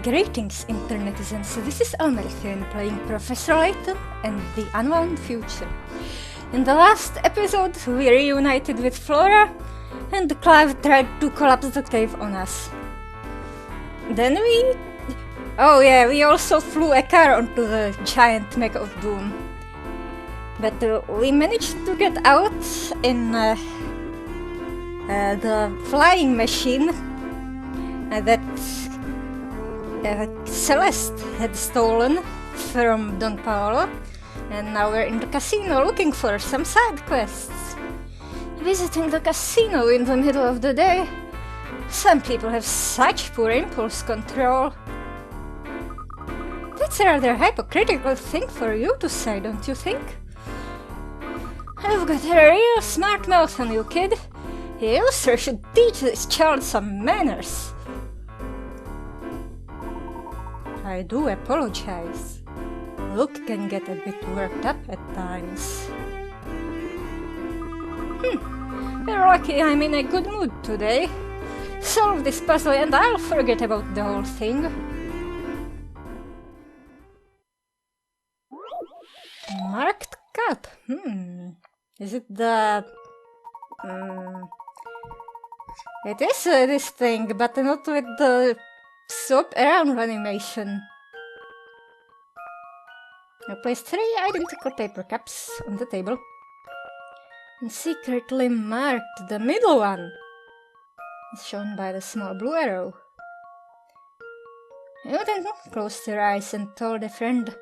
Greetings, internetizens. This is Elmerthien playing Professor Layton and the Unwound Future. In the last episode, we reunited with Flora, and Clive tried to collapse the cave on us. Then we also flew a car onto the giant mech of doom. But we managed to get out in the flying machine that Celeste had stolen from Don Paolo, and now we're in the casino looking for some side quests. Visiting the casino in the middle of the day? Some people have such poor impulse control. That's a rather hypocritical thing for you to say, don't you think? You've got a real smart mouth on you, kid. You sir should teach this child some manners. I do apologize. Luke can get a bit worked up at times. You're lucky I'm in a good mood today. Solve this puzzle and I'll forget about the whole thing. Marked cup. Is it the... It is this thing, but not with the swap around animation. I placed 3 identical paper cups on the table and secretly marked the middle one, as shown by the small blue arrow. You then closed your eyes and told a friend,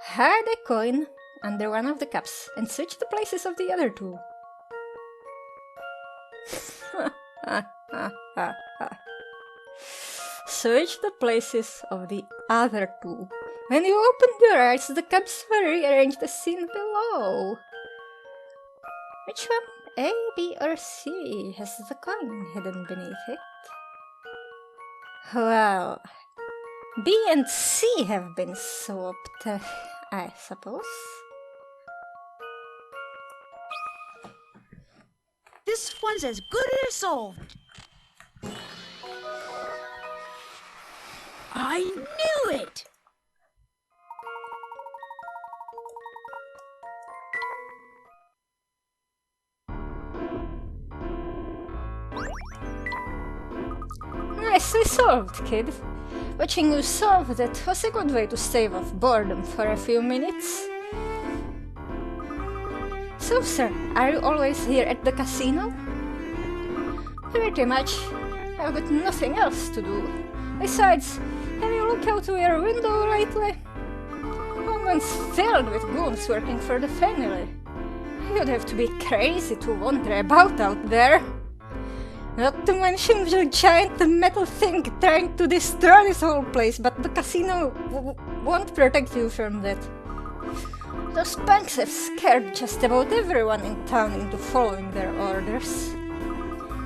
hide a coin under one of the cups and switch the places of the other 2. Switch the places of the other 2. When you opened your eyes, the cups were rearranged as seen below. Which one, A, B, or C, has the coin hidden beneath it? Well, B and C have been swapped, I suppose. This one's as good as solved. I knew it! Nicely solved, kid. Watching you solve that was a good way to stave off boredom for a few minutes. So, sir, are you always here at the casino? Pretty much. I've got nothing else to do. Besides, have you looked out of your window lately? London's filled with goons working for the family. You'd have to be crazy to wander about out there. Not to mention the giant metal thing trying to destroy this whole place, but the casino won't protect you from that. Those punks have scared just about everyone in town into following their orders.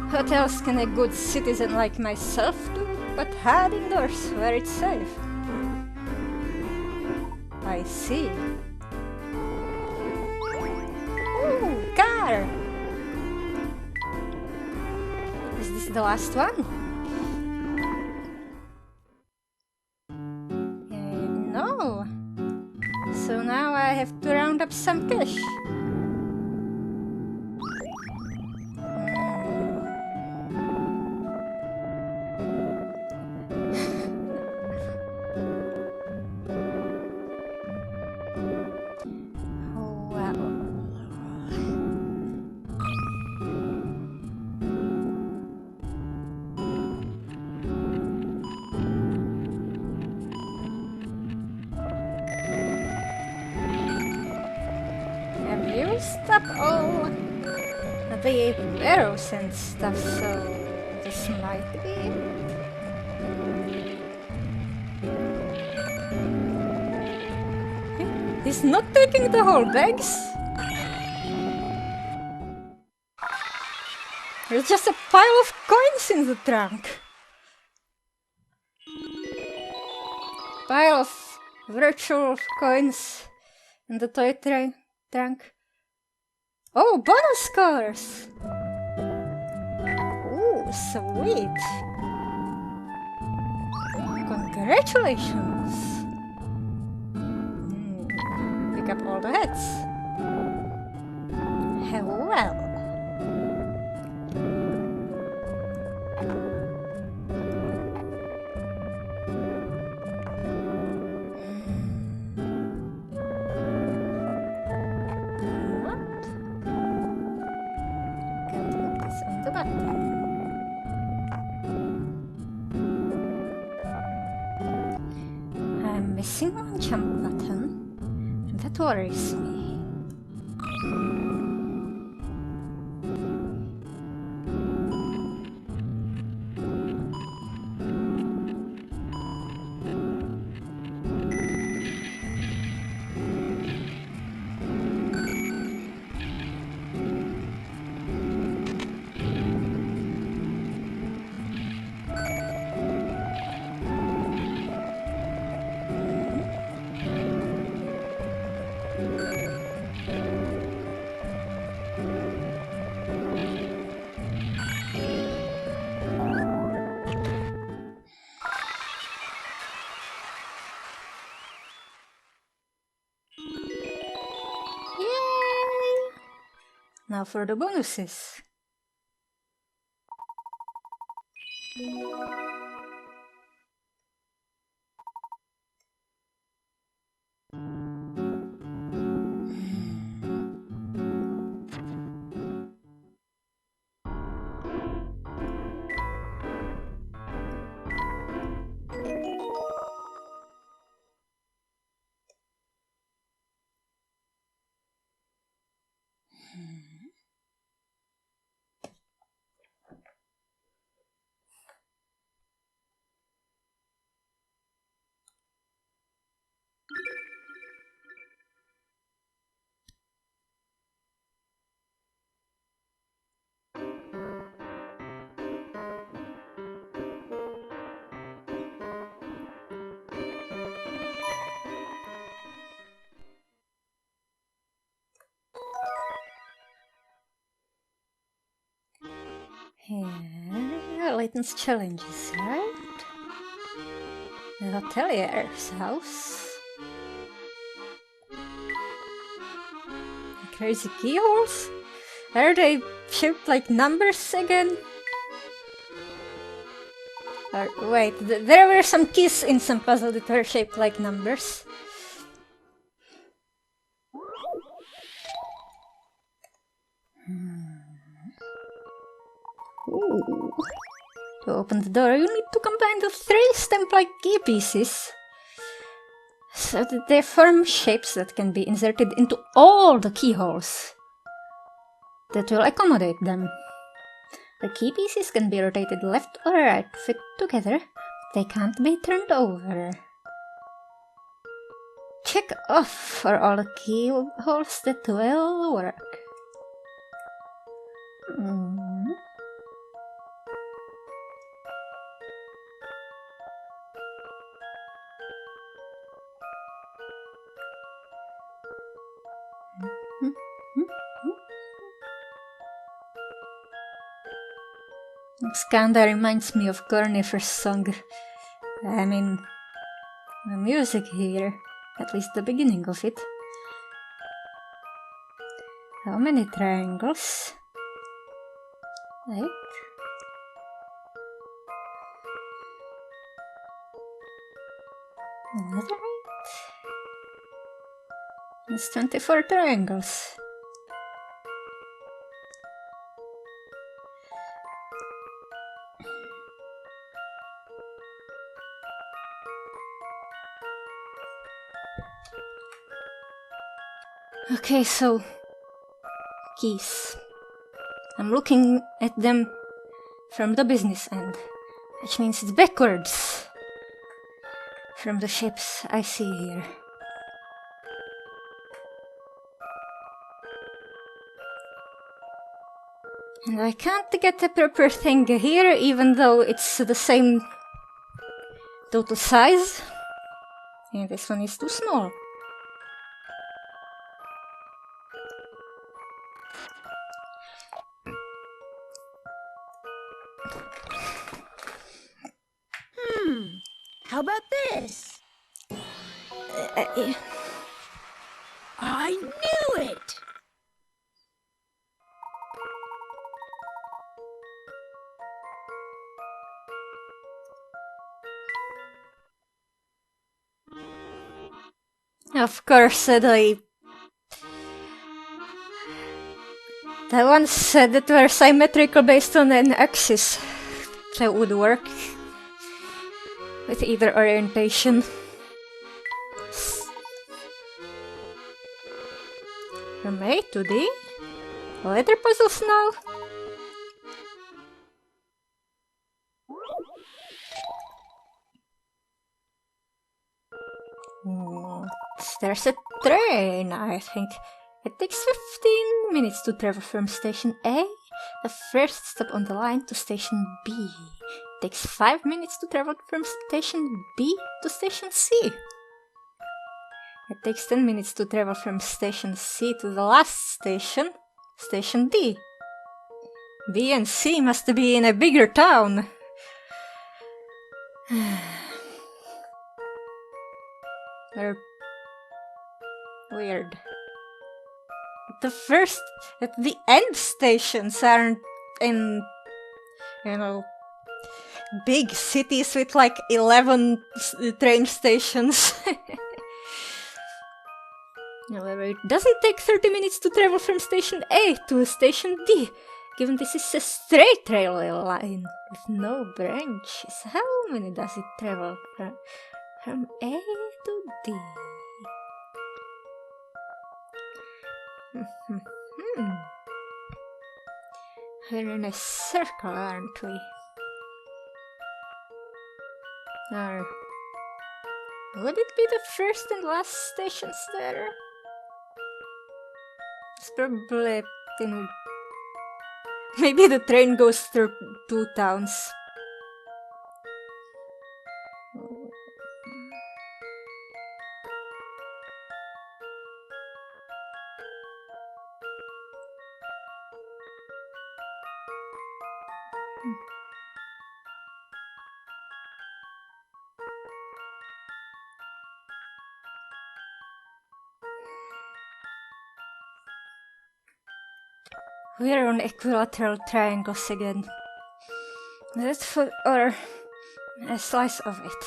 What else can a good citizen like myself do but hide indoors where it's safe? I see. Ooh, car! Is this the last one? No. So now I have to round up some cash. Used up all the arrows and stuff, so this might be it. He's not taking the whole bags. There's just a pile of coins in the trunk. Pile of virtual coins in the toy trunk. Oh, bonus cars! Ooh, sweet! Congratulations! Pick up all the heads. Well. Can't put this on the button. I'm missing one jump button, and that worries me. Yay! Now for the bonuses. Here, Layton's challenges, right? The hotelier's house. The crazy keyholes? Are they shaped like numbers again? Or wait, there were some keys in some puzzle that were shaped like numbers. Ooh. To open the door, you need to combine the 3 stamp-like key pieces so that they form shapes that can be inserted into all the keyholes that will accommodate them. The key pieces can be rotated left or right to fit together, but they can't be turned over. Check off for all the keyholes that will work. This kinda reminds me of Cornifer's song. I mean, the music here, at least the beginning of it. How many triangles? 8. Another 8. It's 24 triangles. Okay, so keys. I'm looking at them from the business end, which means it's backwards from the shapes I see here. And I can't get a proper thing here, even though it's the same total size. And this one is too small. How about this? I knew it! Of course, they once said that were symmetrical based on an axis. That would work with either orientation. From A to D? Letter puzzles now? There's a train, I think. It takes 15 minutes to travel from station A, the first stop on the line, to station B. It takes 5 minutes to travel from station B to station C. It takes 10 minutes to travel from station C to the last station, station D. B and C must be in a bigger town. They're weird. The end stations aren't in, big cities with like 11 train stations. However, it doesn't take 30 minutes to travel from station A to station D, given this is a straight railway line with no branches. How many does it travel from A to D? We're in a circle, aren't we? Or would it be the first and last stations there? It's probably maybe the train goes through 2 towns. We're on equilateral triangles again. That's or a slice of it.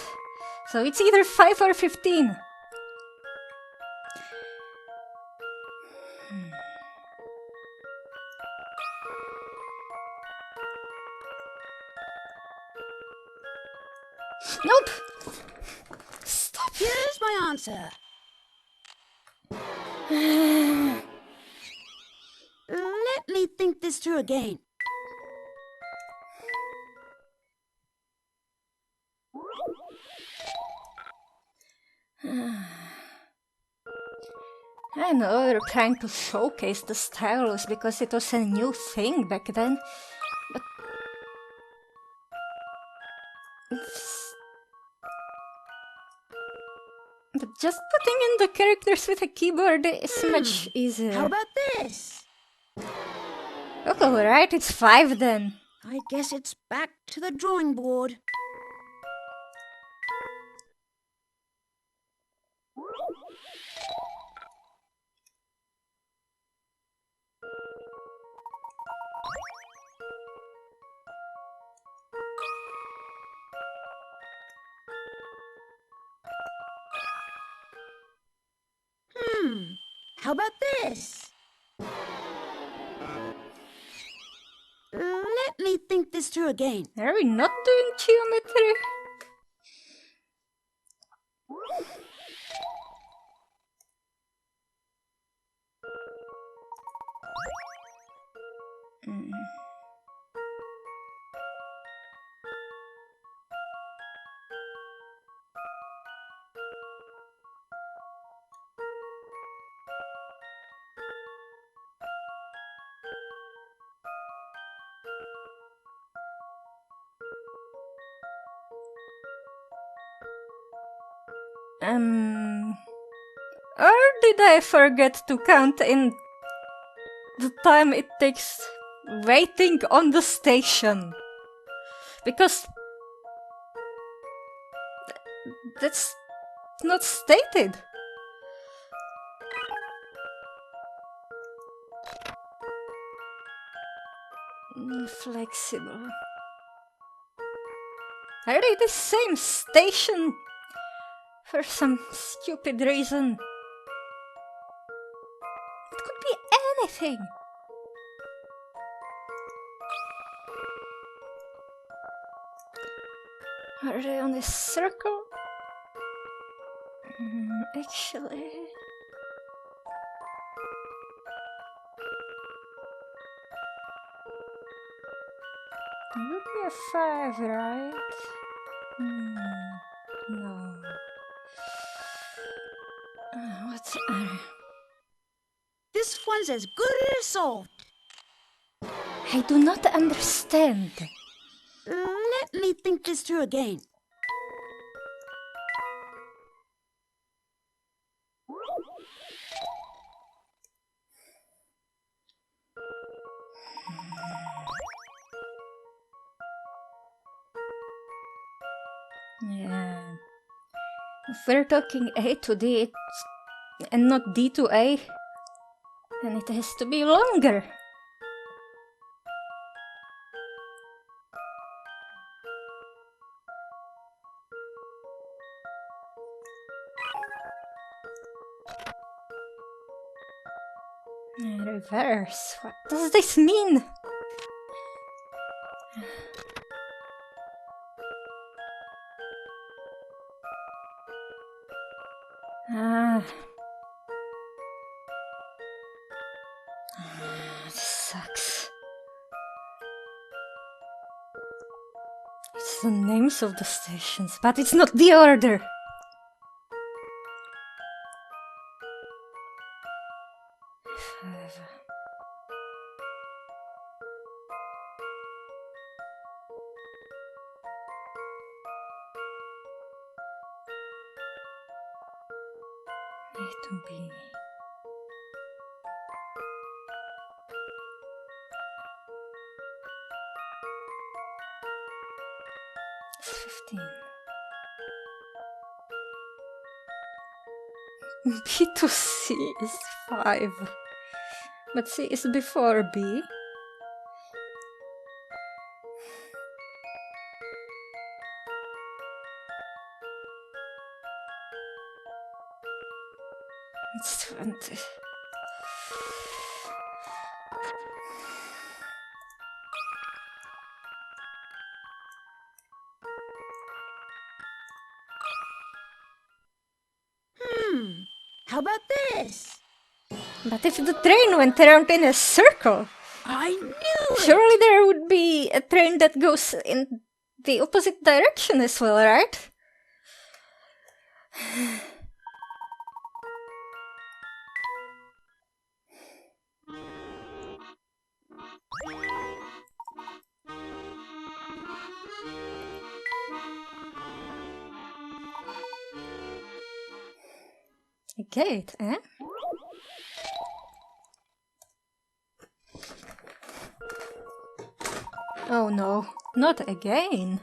So it's either 5 or 15. Nope! Stop. Here's my answer. Let me think this through again. I know they're trying to showcase the stylus because it was a new thing back then, but just putting in the characters with a keyboard is much easier. How about this? Okay, alright, it's 5 then. I guess it's back to the drawing board. How about this? Let me think this through again. Are we not doing geometry? Or did I forget to count in the time it takes waiting on the station? Because That's not stated. Inflexible. Are they the same station? For some stupid reason. It could be anything. Are they on a circle? Actually... It would be a 5, right? No. What are... This one's as good as solved. I do not understand. Let me think this through again. Yeah. If we're talking A to D and not D to A, then it has to be longer. Reverse. What does this mean? This sucks. It's the names of the stations, but it's not the order. A to B. It's 15. B to C is 5. But C is before B. It's 20. How about this? But if the train went around in a circle, I knew it! surely there would be a train that goes in the opposite direction as well, right? A gate, eh? Oh no, not again.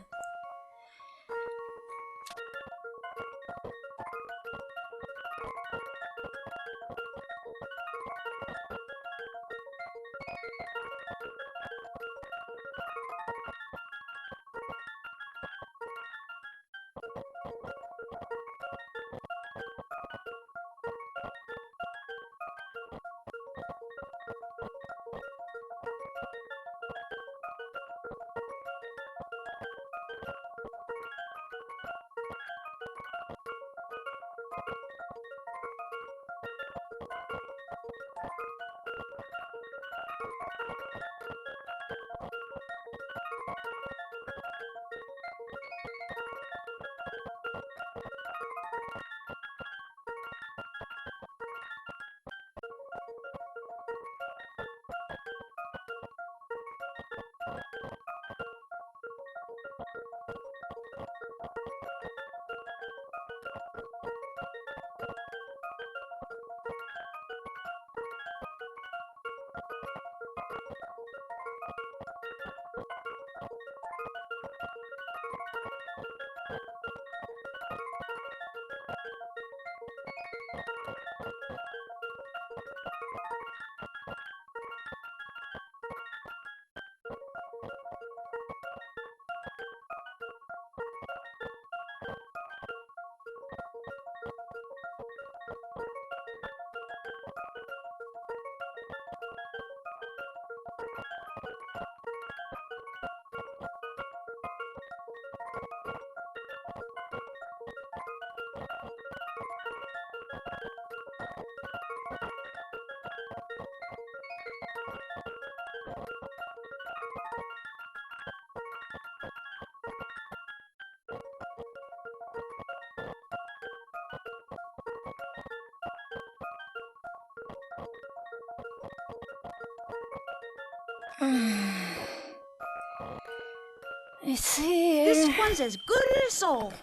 It's here. This one's as good as soul.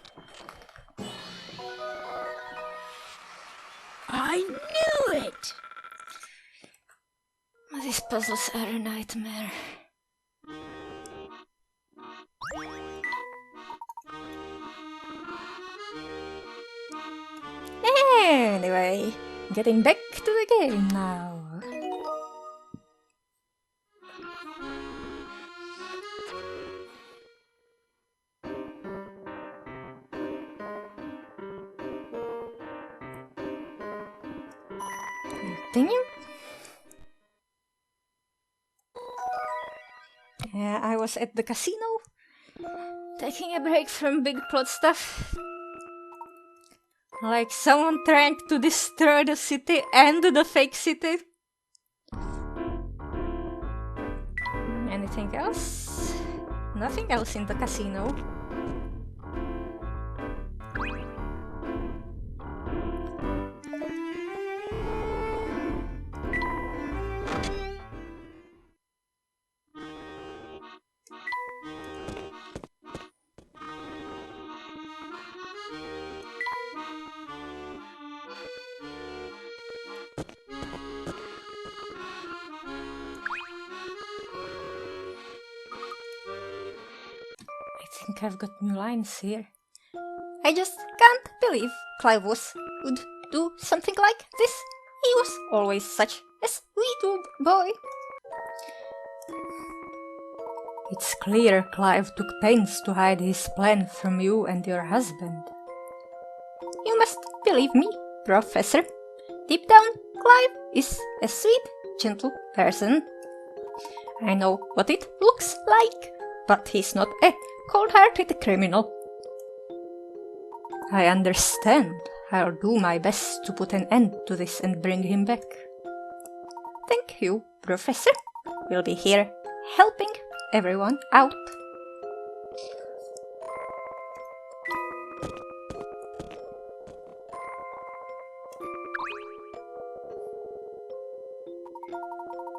I knew it! These puzzles are a nightmare. Anyway, getting back to the game now. Continue. Yeah, I was at the casino, taking a break from big plot stuff. Like someone trying to destroy the city and the fake city. Anything else? Nothing else in the casino. I think I've got new lines here. I just can't believe Clive would do something like this. He was always such a sweet old boy. It's clear Clive took pains to hide his plan from you and your husband. You must believe me, Professor. Deep down, Clive is a sweet, gentle person. I know what it looks like, but he's not a cold-hearted criminal. I understand. I'll do my best to put an end to this and bring him back. Thank you, Professor. We'll be here helping everyone out.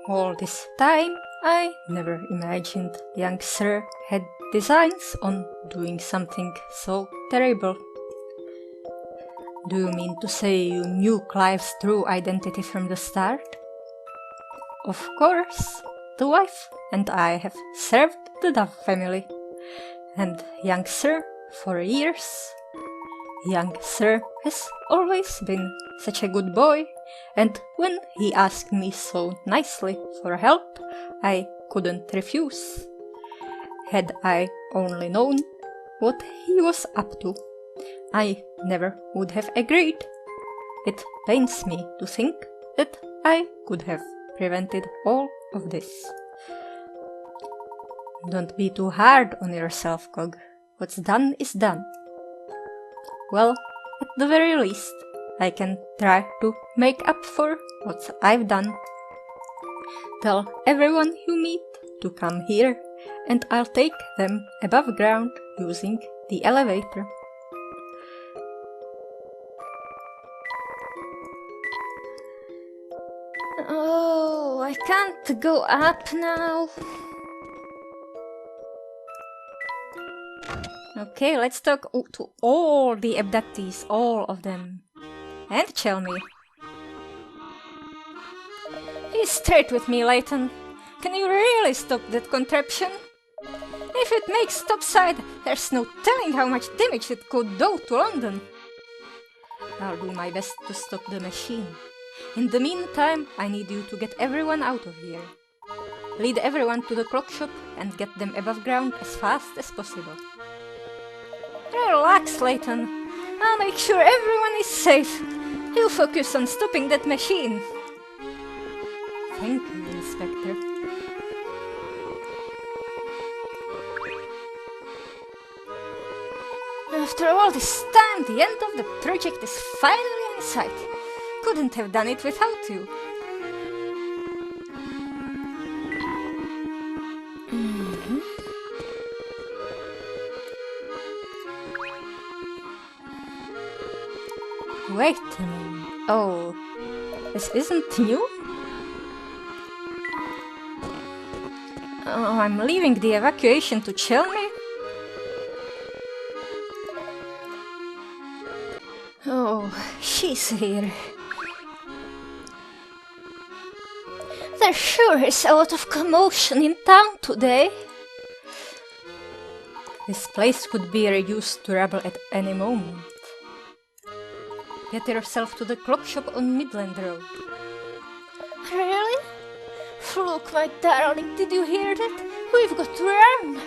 All this time, I never imagined young Sir had designs on doing something so terrible. Do you mean to say you knew Clive's true identity from the start? Of course, the wife and I have served the Dove family, and young Sir for years. Young Sir has always been such a good boy, and when he asked me so nicely for help, I couldn't refuse. Had I only known what he was up to, I never would have agreed. It pains me to think that I could have prevented all of this. Don't be too hard on yourself, Cog. What's done is done. Well, at the very least, I can try to make up for what I've done. Tell everyone you meet to come here, and I'll take them above ground using the elevator. Oh, I can't go up now. Okay, let's talk to all the abductees, all of them. And tell me. Be straight with me, Layton. Can you really stop that contraption? If it makes topside, there's no telling how much damage it could do to London. I'll do my best to stop the machine. In the meantime, I need you to get everyone out of here. Lead everyone to the clock shop and get them above ground as fast as possible. Relax, Layton. I'll make sure everyone is safe. You focus on stopping that machine. Thank you, Inspector. After all this time, the end of the project is finally in sight. Couldn't have done it without you. Wait a minute. Oh, this isn't new? Oh, I'm leaving the evacuation to Chelmy? Oh, she's here. There sure is a lot of commotion in town today. This place could be reduced to rubble at any moment. Get yourself to the clock shop on Midland Road. Really? Fluke, my darling, did you hear that? We've got to run!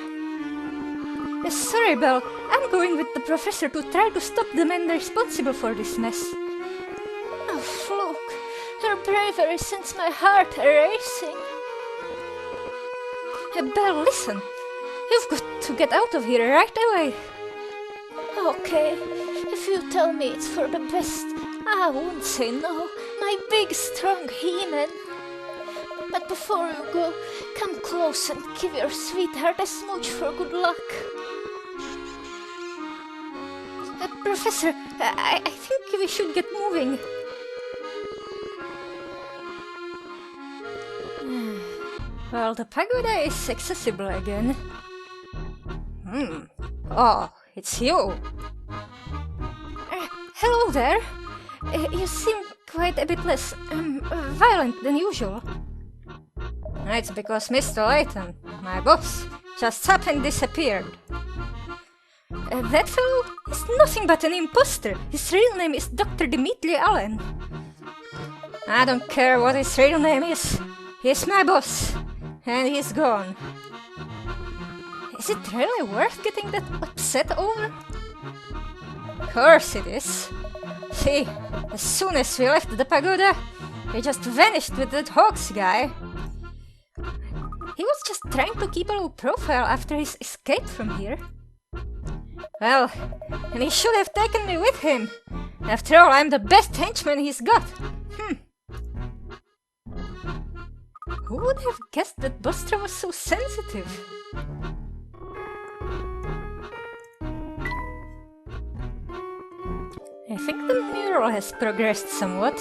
Sorry, Belle. I'm going with the professor to try to stop the men responsible for this mess. Oh, Fluke, your bravery sends my heart racing. Belle, listen. You've got to get out of here right away. Okay, if you tell me it's for the best, I won't say no, my big strong He-Man. But before you go, come close and give your sweetheart a smooch for good luck. Professor, I think we should get moving. Well, the pagoda is accessible again. Oh, it's you. Hello there. You seem quite a bit less violent than usual. It's because Mr. Layton, my boss, just up and disappeared. That fellow is nothing but an imposter. His real name is Dr. Dimitri Allen. I don't care what his real name is. He's my boss, and he's gone. Is it really worth getting that upset over? Of course it is. See, as soon as we left the pagoda, he just vanished with that Hawks guy. He was just trying to keep a low profile after his escape from here. Well, and he should have taken me with him. After all, I'm the best henchman he's got. Who would have guessed that Bostra was so sensitive? I think the mural has progressed somewhat.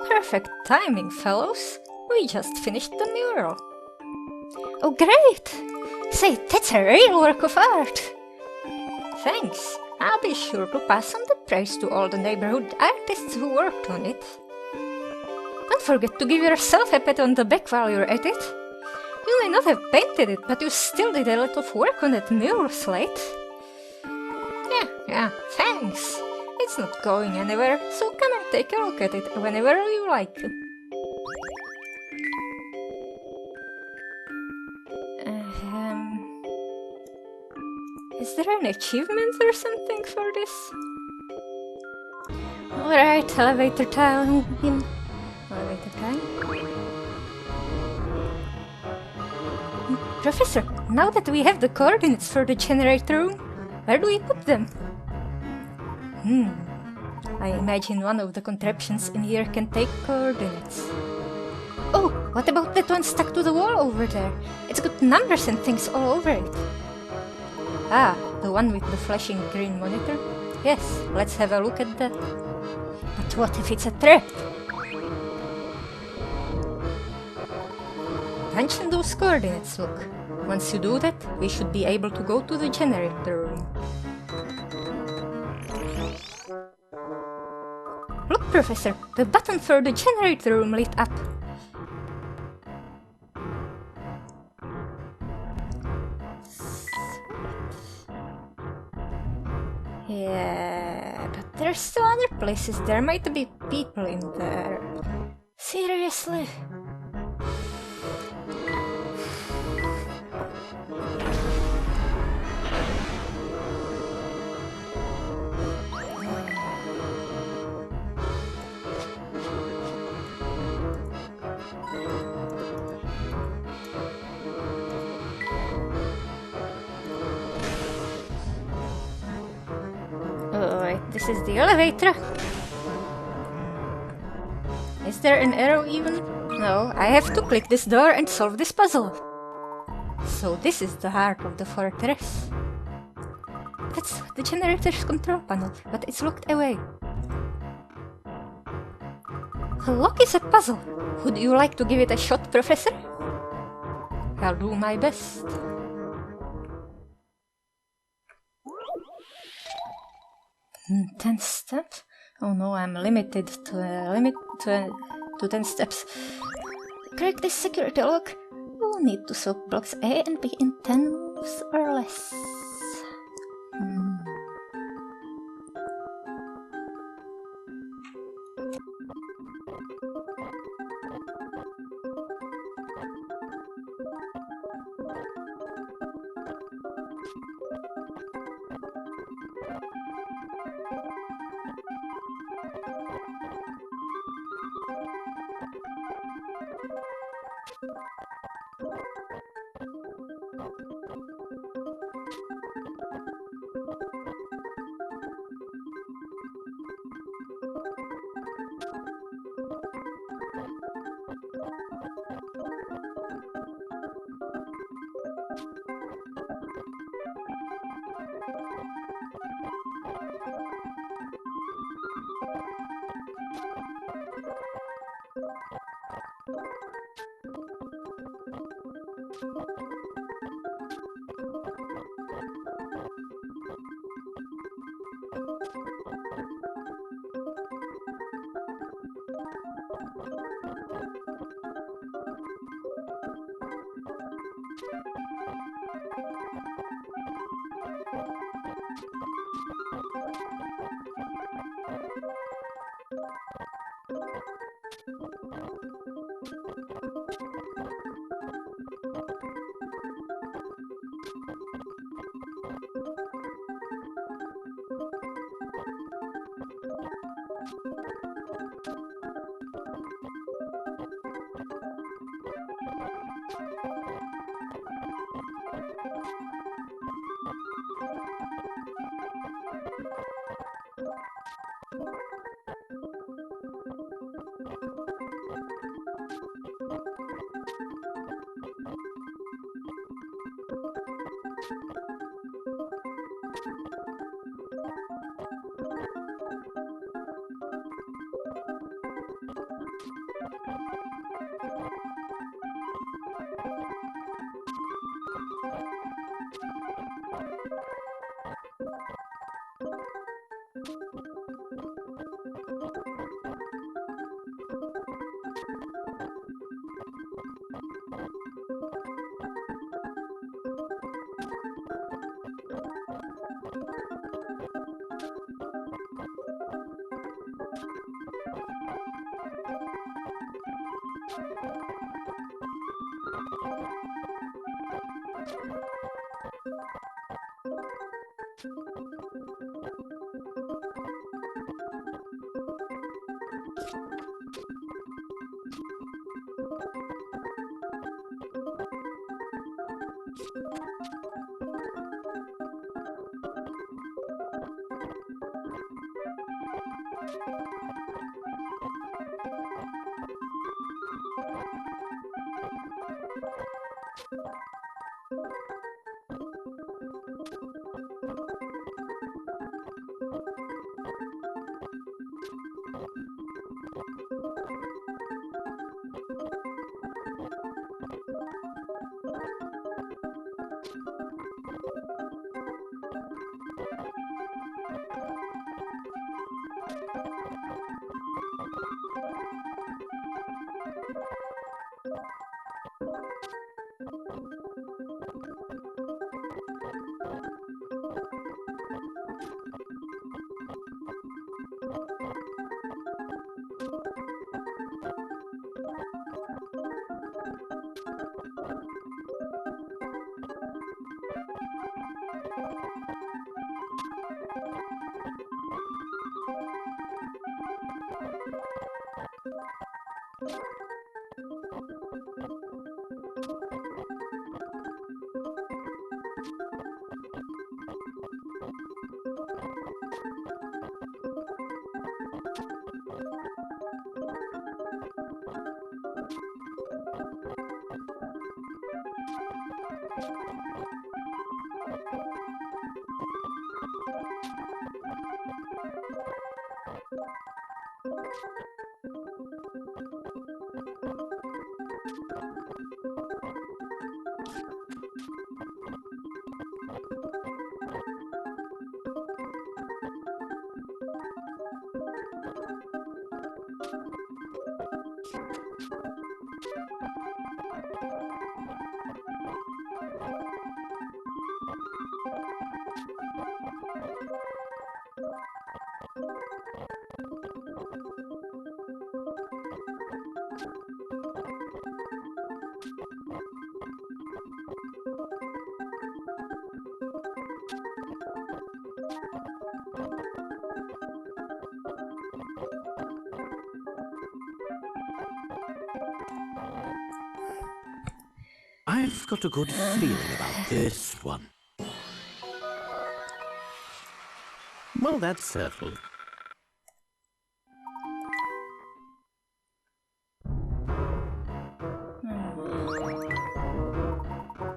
Perfect timing, fellows. We just finished the mural. Oh, great! Say, that's a real work of art! Thanks. I'll be sure to pass on the praise to all the neighborhood artists who worked on it. Don't forget to give yourself a pat on the back while you're at it. You may not have painted it, but you still did a lot of work on that mural, Slate. Yeah, thanks. It's not going anywhere, so come and take a look at it whenever you like. Is there an achievement or something for this? Alright, elevator time. Elevator time. Professor, now that we have the coordinates for the generator room, where do we put them? I imagine one of the contraptions in here can take coordinates. Oh, what about that one stuck to the wall over there? It's got numbers and things all over it. Ah, the one with the flashing green monitor? Yes, let's have a look at that. But what if it's a trap? Punch in those coordinates, look. Once you do that, we should be able to go to the generator room. Look, Professor, the button for the generator room lit up. Yeah, but there's still other places. There might be people in there. Seriously? Oh, wait, this is the elevator. Is there an arrow even? No, I have to click this door and solve this puzzle. So this is the heart of the fortress. That's the generator's control panel, but it's locked away. The lock is a puzzle. Would you like to give it a shot, Professor? I'll do my best. Mm, 10 steps? Oh no, I'm limited to 10 steps. Crack this security lock. We'll need to solve blocks A and B in 10 moves or less. I've got a good feeling about this one. Well, that's settled.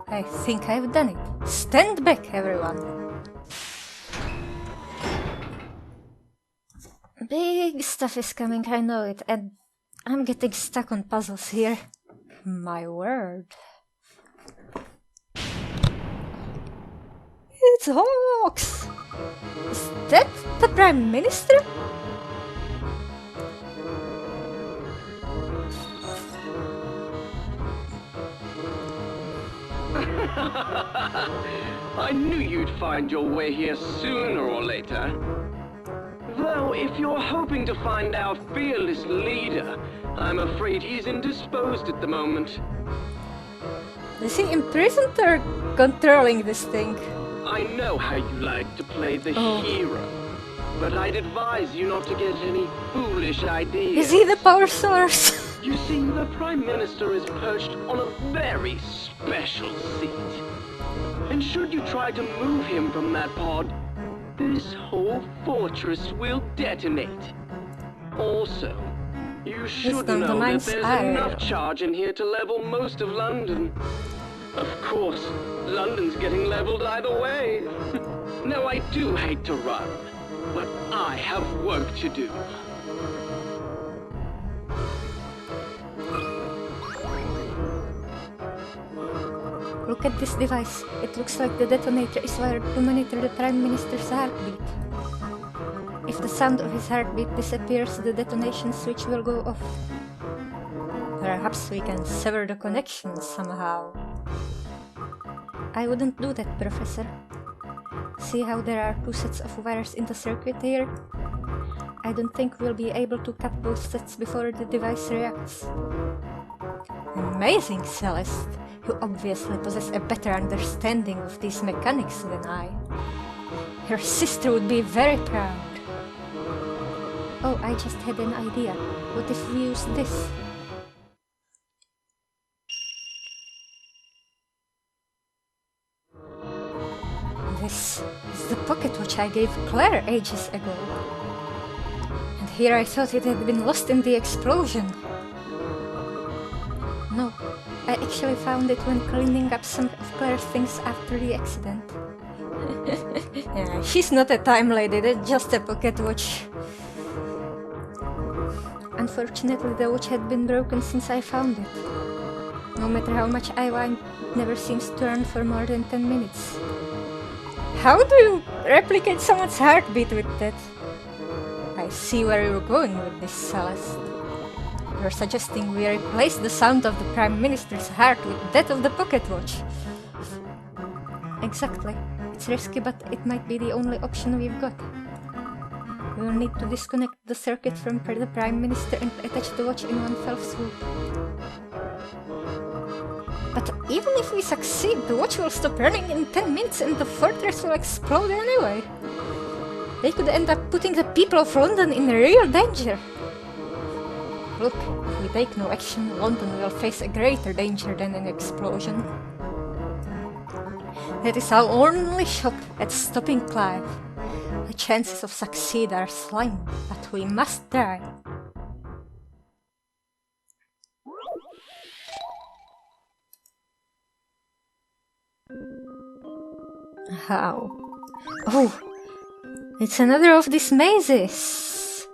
I think I've done it. Stand back, everyone. Big stuff is coming, I know it, and I'm getting stuck on puzzles here. My word. It's Hawks! Is that the Prime Minister? I knew you'd find your way here sooner or later. Though, if you're hoping to find our fearless leader, I'm afraid he's indisposed at the moment. Is he imprisoned or controlling this thing? I know how you like to play the hero, but I'd advise you not to get any foolish ideas. Is he the power source? You see, the Prime Minister is perched on a very special seat. And should you try to move him from that pod, this whole fortress will detonate. Also, you should know that there's enough charge in here to level most of London. Of course, London's getting leveled either way. Now, I do hate to run, but I have work to do. Look at this device. It looks like the detonator is wired to monitor the Prime Minister's heartbeat. If the sound of his heartbeat disappears, the detonation switch will go off. Perhaps we can sever the connection somehow. I wouldn't do that, Professor. See how there are two sets of wires in the circuit here? I don't think we'll be able to cut both sets before the device reacts. Amazing, Celeste! You obviously possess a better understanding of these mechanics than I. Your sister would be very proud. Oh, I just had an idea. What if we use this? This is the pocket watch I gave Claire ages ago. And here I thought it had been lost in the explosion. No, I actually found it when cleaning up some of Claire's things after the accident. Yeah, she's not a time lady, that's just a pocket watch. Unfortunately, the watch had been broken since I found it. No matter how much I wind, it never seems to run for more than 10 minutes. How do you replicate someone's heartbeat with that? I see where you're going with this, Celeste. You're suggesting we replace the sound of the Prime Minister's heart with that of the pocket watch. Exactly. It's risky, but it might be the only option we've got. We'll need to disconnect the circuit from the Prime Minister and attach the watch in one fell swoop. But even if we succeed, the watch will stop running in 10 minutes and the fortress will explode anyway. They could end up putting the people of London in real danger. Look, if we take no action, London will face a greater danger than an explosion. That is our only shot at stopping Clive. The chances of succeed are slim, but we must try. How? Oh, it's another of these mazes.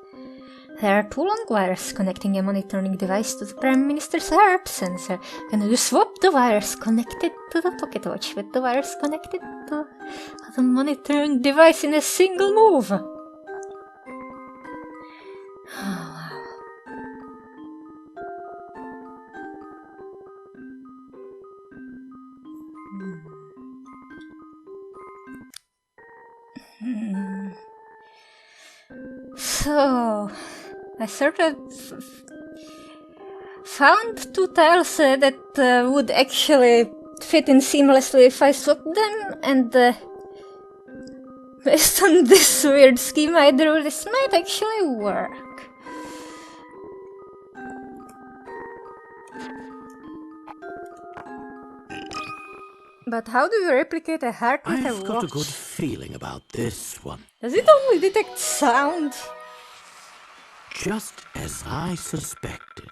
There are two long wires connecting a monitoring device to the Prime Minister's heart sensor, and you swap the wires connected to the pocket watch with the wires connected to the monitoring device in a single move. So, I sort of found two tiles that would actually fit in seamlessly if I swapped them, and based on this weird scheme I drew, this might actually work. But how do you replicate a heart with a I've got a watch? good feeling about this one. Does it only detect sound? Just as I suspected.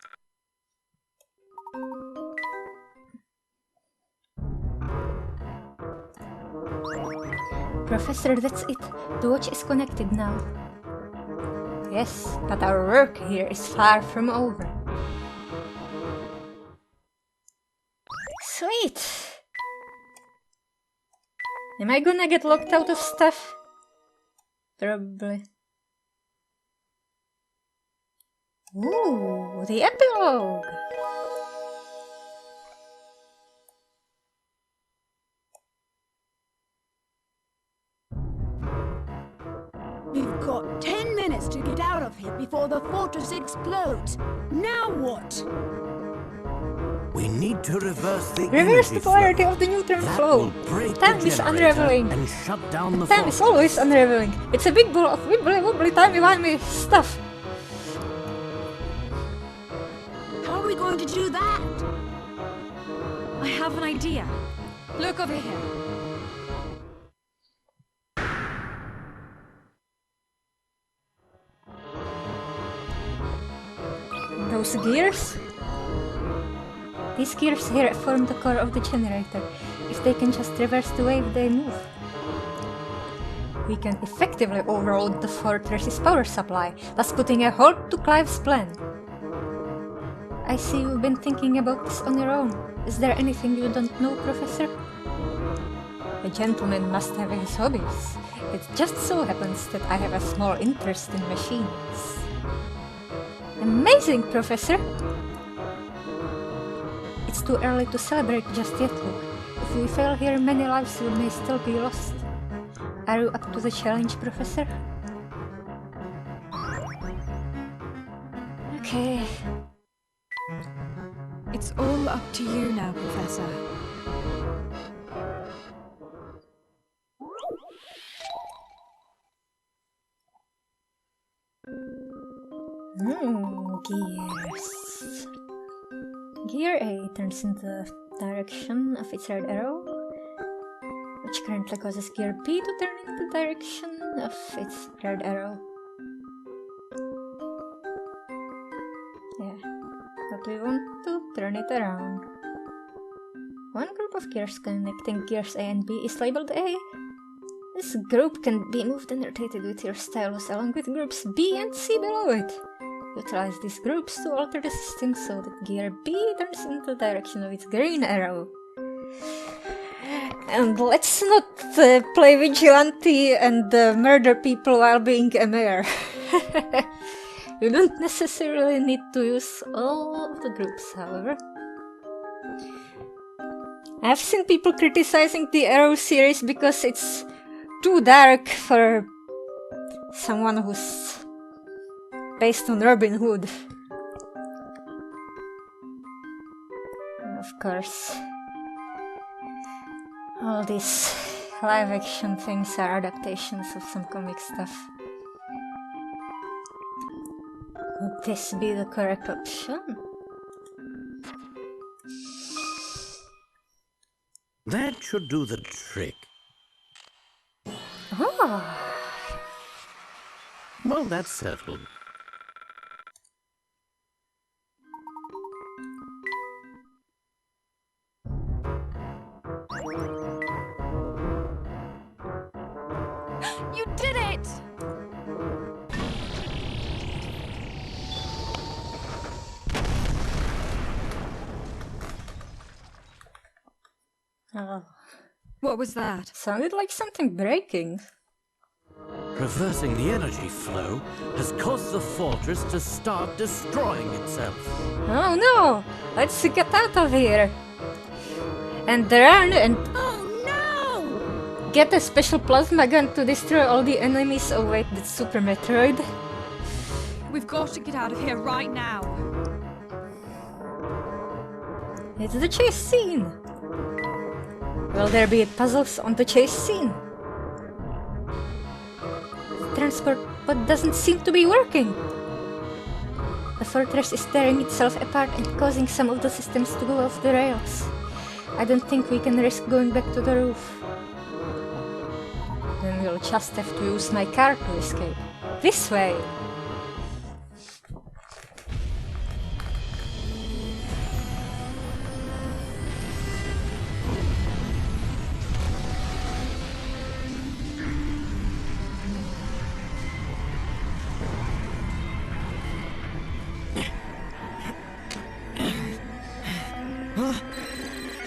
Professor, that's it. The watch is connected now. Yes, but our work here is far from over. Sweet! Am I gonna get locked out of stuff? Probably. Ooh, the epilogue! We've got 10 minutes to get out of here before the fortress explodes. Now what? We need to reverse the Reverse the energy polarity flow. of the neutron That flow. will break Time the is generator unraveling. and shut down the Time is fortress. always unraveling. It's a big ball of wibbly wobbly timey wimey stuff. How are we going to do that? I have an idea. Look over here. Those gears? These gears here form the core of the generator. If they can just reverse the way they move, we can effectively overload the fortress's power supply, thus putting a halt to Clive's plan. I see you've been thinking about this on your own. Is there anything you don't know, Professor? A gentleman must have his hobbies. It just so happens that I have a small interest in machines. Amazing, Professor! It's too early to celebrate just yet, Luke. If we fail here, many lives may still be lost. Are you up to the challenge, Professor? Okay. It's all up to you now, Professor. Gears. Gear A turns in the direction of its red arrow, which currently causes Gear B to turn in the direction of its red arrow. Yeah, but we want to turn it around. One group of gears connecting gears A and B is labeled A. This group can be moved and rotated with your stylus along with groups B and C below it. Utilize these groups to alter the system so that gear B turns in the direction of its green arrow. And let's not play vigilante and murder people while being a mayor. You don't necessarily need to use all of the groups, however. I've seen people criticizing the Arrow series because it's too dark for someone who's based on Robin Hood. Of course, all these live action things are adaptations of some comic stuff. Would this be the correct option? That should do the trick. Oh! Well, that's settled. You did it! Oh. What was that? Sounded like something breaking. Reversing the energy flow has caused the fortress to start destroying itself. Oh no! Let's get out of here! And run and Oh no! get a special plasma gun to destroy all the enemies. Oh wait, that's Super Metroid. We've got to get out of here right now. It's the chase scene! Will there be puzzles on the chase scene? Transport pod doesn't seem to be working. The fortress is tearing itself apart and causing some of the systems to go off the rails. I don't think we can risk going back to the roof. Then we'll just have to use my car to escape. This way!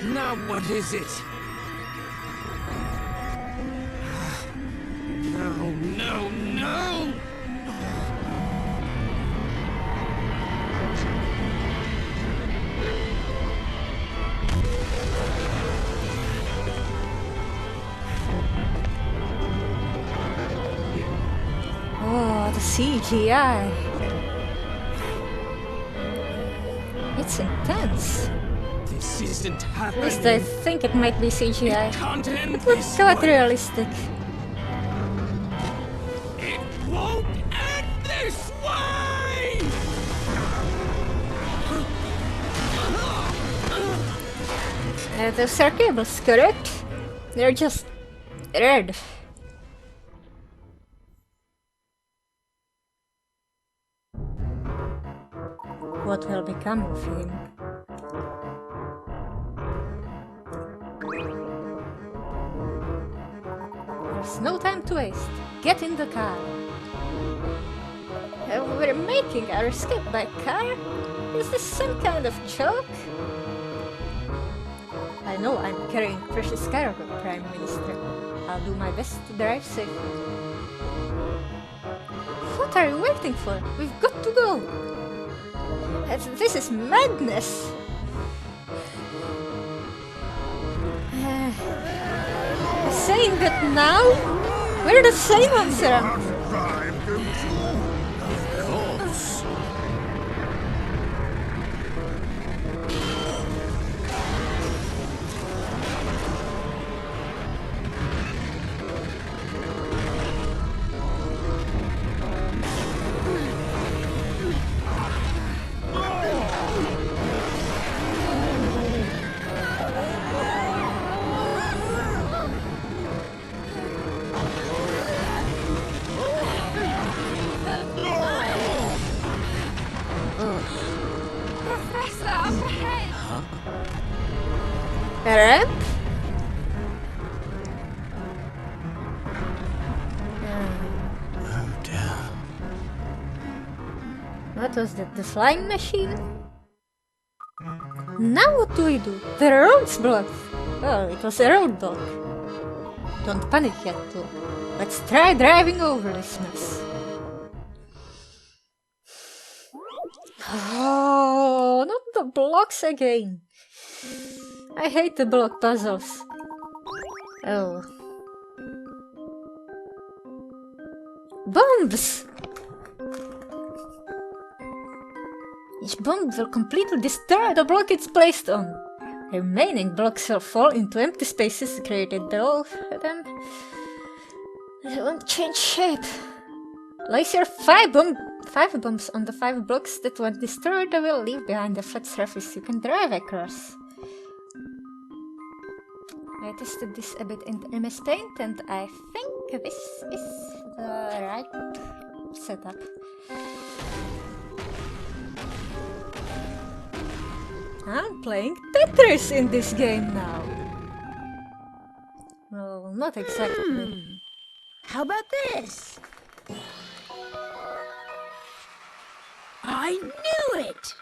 Now what is it? No, no, no! Oh, the CGI. It's intense. This isn't At least I happening. think it might be CGI. It can't end It looks this quite way. realistic. It won't end this way! Those are cables, correct? They're just red. What will become of him? There's no time to waste. Get in the car. We're making our escape by car? Is this some kind of joke? I know I'm carrying precious cargo, Prime Minister. I'll do my best to drive safely. What are you waiting for? We've got to go! This is madness! Saying that now? We're the same answer! Professor, up ahead! A ramp? Oh dear. What was that? The flying machine? Now what do we do? The road's blocked! Oh, it was a roadblock. Don't panic yet, too. Let's try driving over this mess. Oh, not the blocks again. I hate the block puzzles. Oh. Bombs! Each bomb will completely destroy the block it's placed on. The remaining blocks will fall into empty spaces created below them. They won't change shape. Place your five bombs on the 5 blocks that when destroyed they will leave behind a flat surface you can drive across. I tested this a bit in MS Paint and I think this is the right setup. I'm playing Tetris in this game now. Well, not exactly. How about this? I knew it!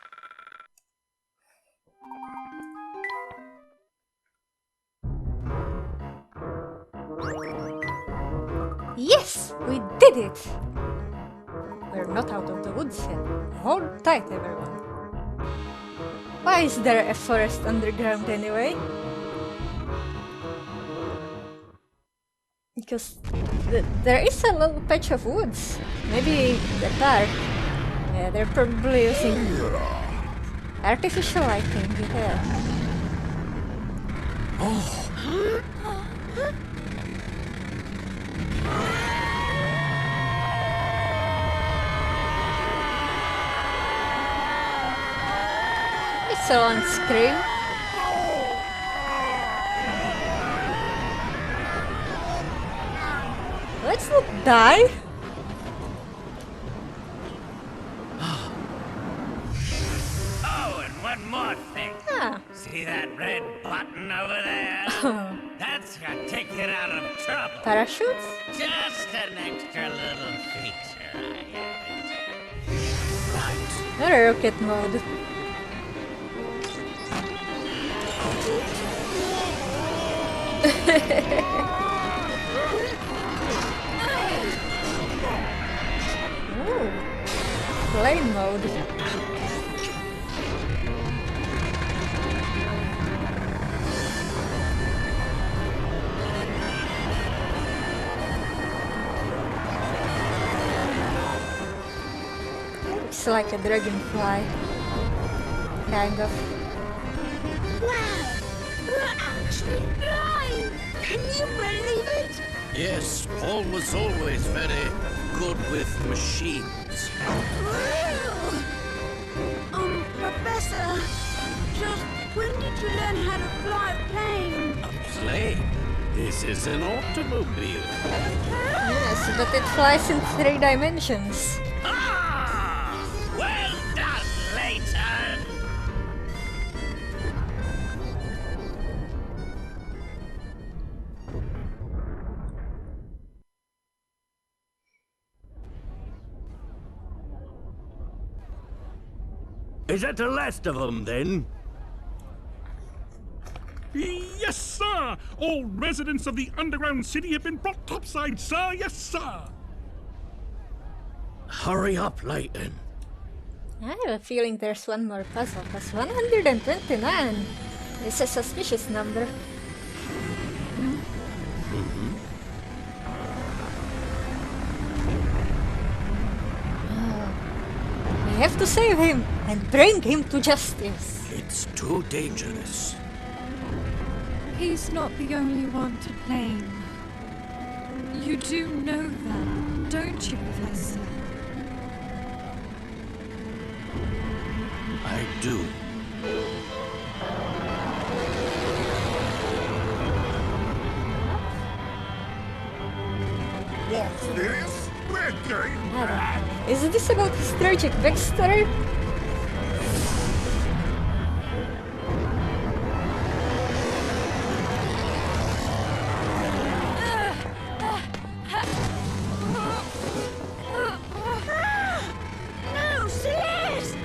Yes, we did it! We're not out of the woods yet. Hold tight, everyone. Why is there a forest underground anyway? Because there is a little patch of woods. Maybe the dark. Yeah, they're probably using artificial lighting. Yeah. It's a long scream. Let's not die. Oh, and one more thing. Ah. See that red button over there? That's your ticket out of trouble. Parachutes? Just an extra little feature I added. Right. Or rocket mode. Ooh. Plane mode. Looks like a dragonfly. Kind of. Wow! We're actually flying! Can you believe it? Yes, Paul was always very good with machines. Professor, just when did you learn how to fly a plane? A plane? This is an automobile. Yes, but it flies in 3 dimensions. Ah! Well done, Layton! Is that the last of them, then? Yes, sir! All residents of the underground city have been brought topside, sir! Yes, sir! Hurry up, Layton. I have a feeling there's one more puzzle, because 129 is a suspicious number. We have to save him and bring him to justice. It's too dangerous. He's not the only one to blame. You do know that, don't you, Professor? I do. What's this? We're going Nada. Is this about his tragic backstory? No, Celeste!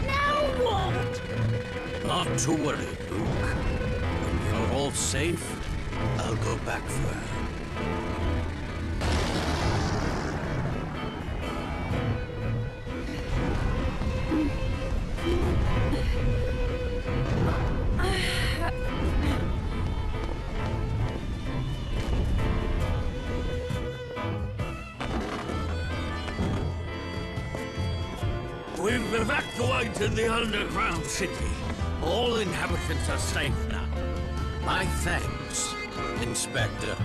Now what? Not to worry, Luke. When you're all safe, I'll go back for her. We've evacuated the underground city. All inhabitants are safe now. My thanks, Inspector.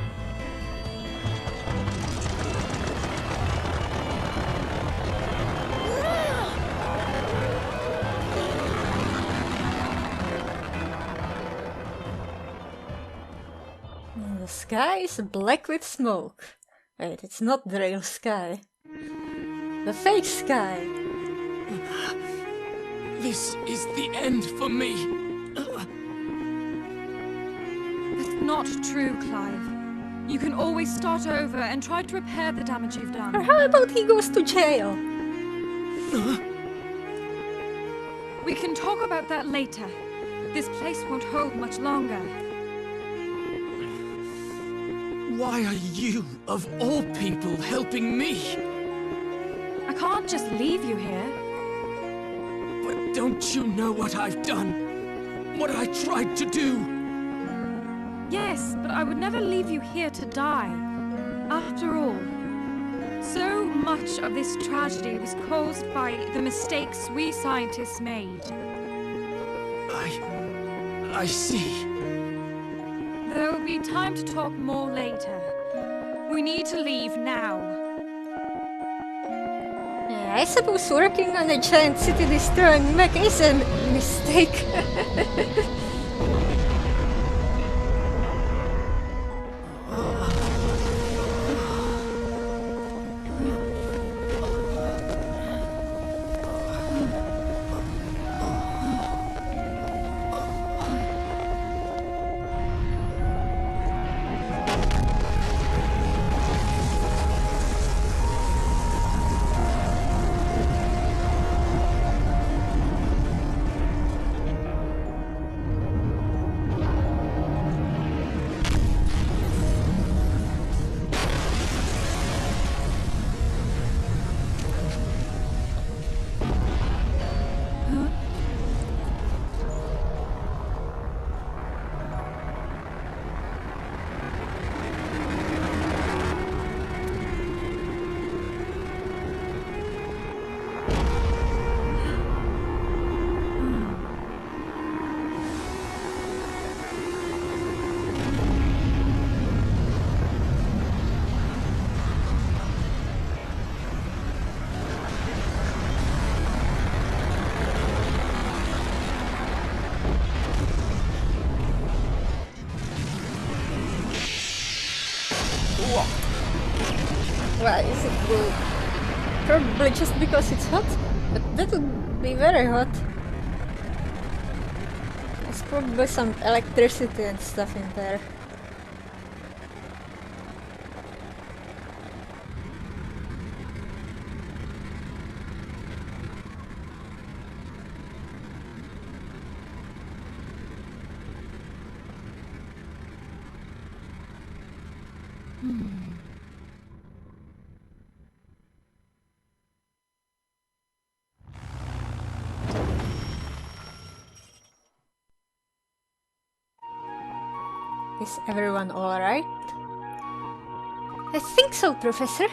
The sky is black with smoke. Wait, it's not the real sky. The fake sky. This is the end for me. That's not true, Clive. You can always start over and try to repair the damage you've Or done. how about he goes to jail? We can talk about that later. This place won't hold much longer. Why are you, of all people, helping me? I can't just leave you here. But don't you know what I've done? What I tried to do? Yes, but I would never leave you here to die. After all, so much of this tragedy was caused by the mistakes we scientists made. I see. There will be time to talk more later. We need to leave now. Yeah, I suppose working on a giant city destroying mech is a mistake. what? Why is it blue? Probably just because it's hot, but that would be very hot. There's probably some electricity and stuff in there. Is everyone alright? I think so, Professor.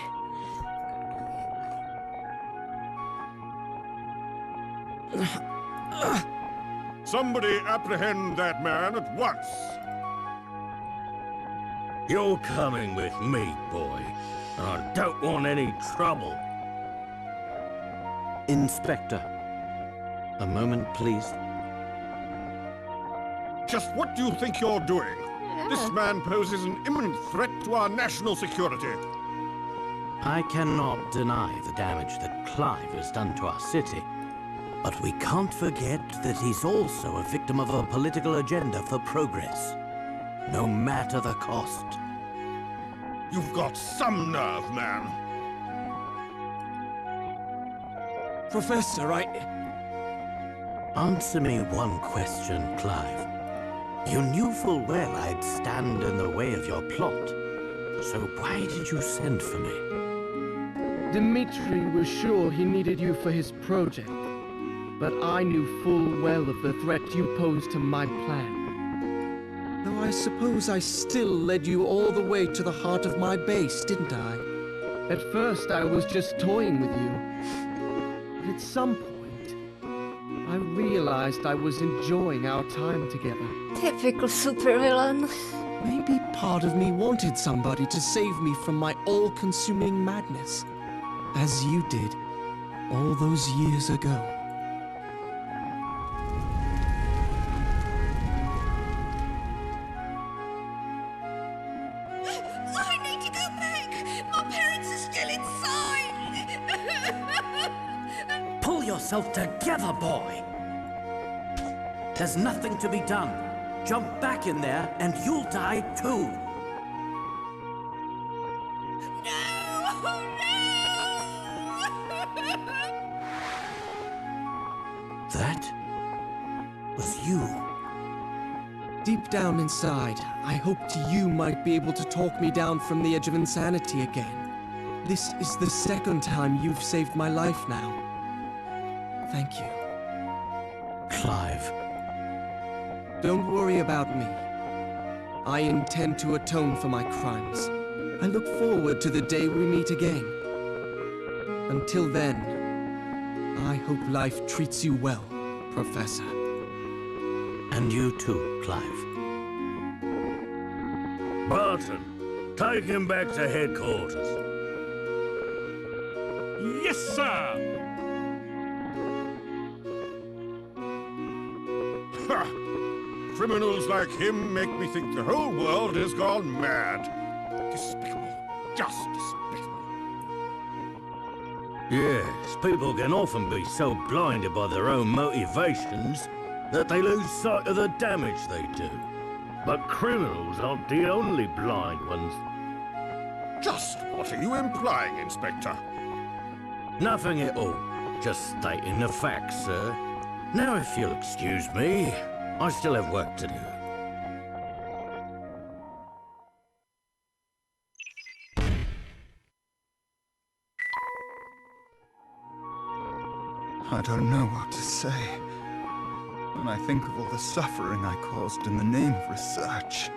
Somebody apprehend that man at once. You're coming with me, boy. And I don't want any trouble. Inspector, a moment, please. Just what do you think you're doing? This man poses an imminent threat to our national security. I cannot deny the damage that Clive has done to our city. But we can't forget that he's also a victim of a political agenda for progress. No matter the cost. You've got some nerve, man. Professor, Answer me one question, Clive. You knew full well I'd stand in the way of your plot. So why did you send for me? Dimitri was sure he needed you for his project, but I knew full well of the threat you posed to my plan. though I suppose I still led you all the way to the heart of my base, didn't I? At first I was just toying with you, but at some point I realized I was enjoying our time together. Typical supervillain. Maybe part of me wanted somebody to save me from my all-consuming madness, as you did all those years ago. I need to go back! My parents are still inside! Pull yourself together, boy! There's nothing to be done. Jump back in there and you'll die too. That was you. Deep down inside, I hoped you might be able to talk me down from the edge of insanity again. This is the second time you've saved my life now. Thank you. Clive. Don't worry about me. I intend to atone for my crimes. I look forward to the day we meet again. Until then, I hope life treats you well, Professor. And you too, Clive. Barton, take him back to headquarters. Yes, sir! Ha! Criminals like him make me think the whole world has gone mad. Despicable. Just despicable. Yes, people can often be so blinded by their own motivations that they lose sight of the damage they do. But criminals aren't the only blind ones. Just what are you implying, Inspector? Nothing at all. Just stating the facts, sir. Now, if you'll excuse me, I still have work to do. I don't know what to say when I think of all the suffering I caused in the name of research.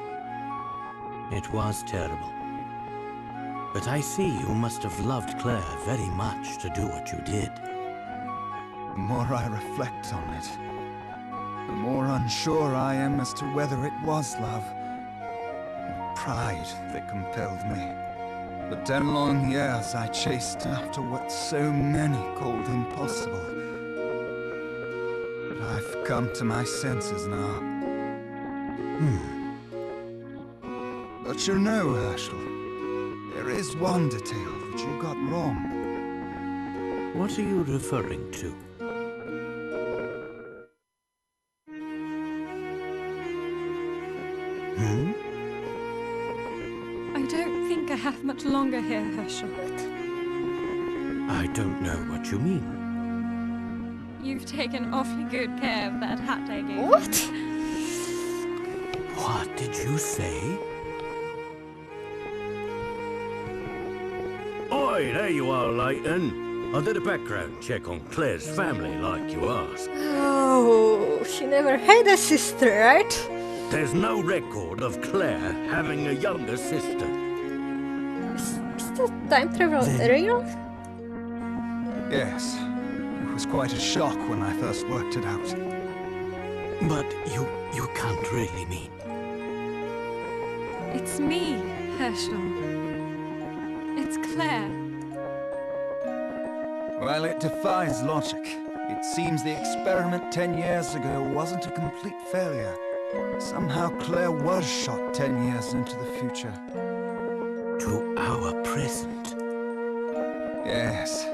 It was terrible. But I see you must have loved Claire very much to do what you did. The more I reflect on it, the more unsure I am as to whether it was love or pride that compelled me. For 10 long years I chased after what so many called impossible. But I've come to my senses now. But you know, Herschel, There is one detail that you got wrong. What are you referring to? I don't think I have much longer here, Herschel. I don't know what you mean. You've taken awfully good care of that hat I gave you. What? What did you say? Oi, there you are, Layton. I did a background check on Claire's family, like you asked. Oh, she never had a sister, right? There's no record of Claire having a younger sister. Is the time travel real? Yes. It was quite a shock when I first worked it out. But you can't really mean. It's me, Herschel. It's Claire. While it defies logic, it seems the experiment 10 years ago wasn't a complete failure. Somehow Claire was shot 10 years into the future. To our present. Yes.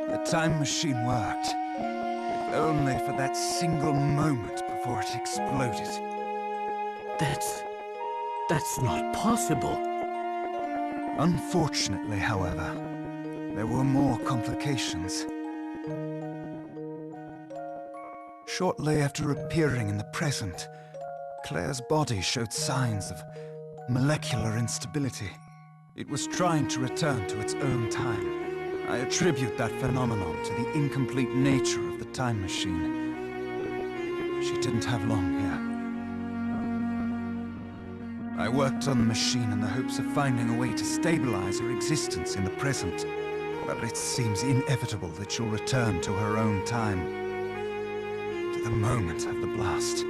The time machine worked. If only for that single moment before it exploded. That's not possible. Unfortunately, however, there were more complications. Shortly after appearing in the present, Claire's body showed signs of molecular instability. It was trying to return to its own time. I attribute that phenomenon to the incomplete nature of the time machine. She didn't have long here. I worked on the machine in the hopes of finding a way to stabilize her existence in the present. But it seems inevitable that she'll return to her own time. To the moment of the blast.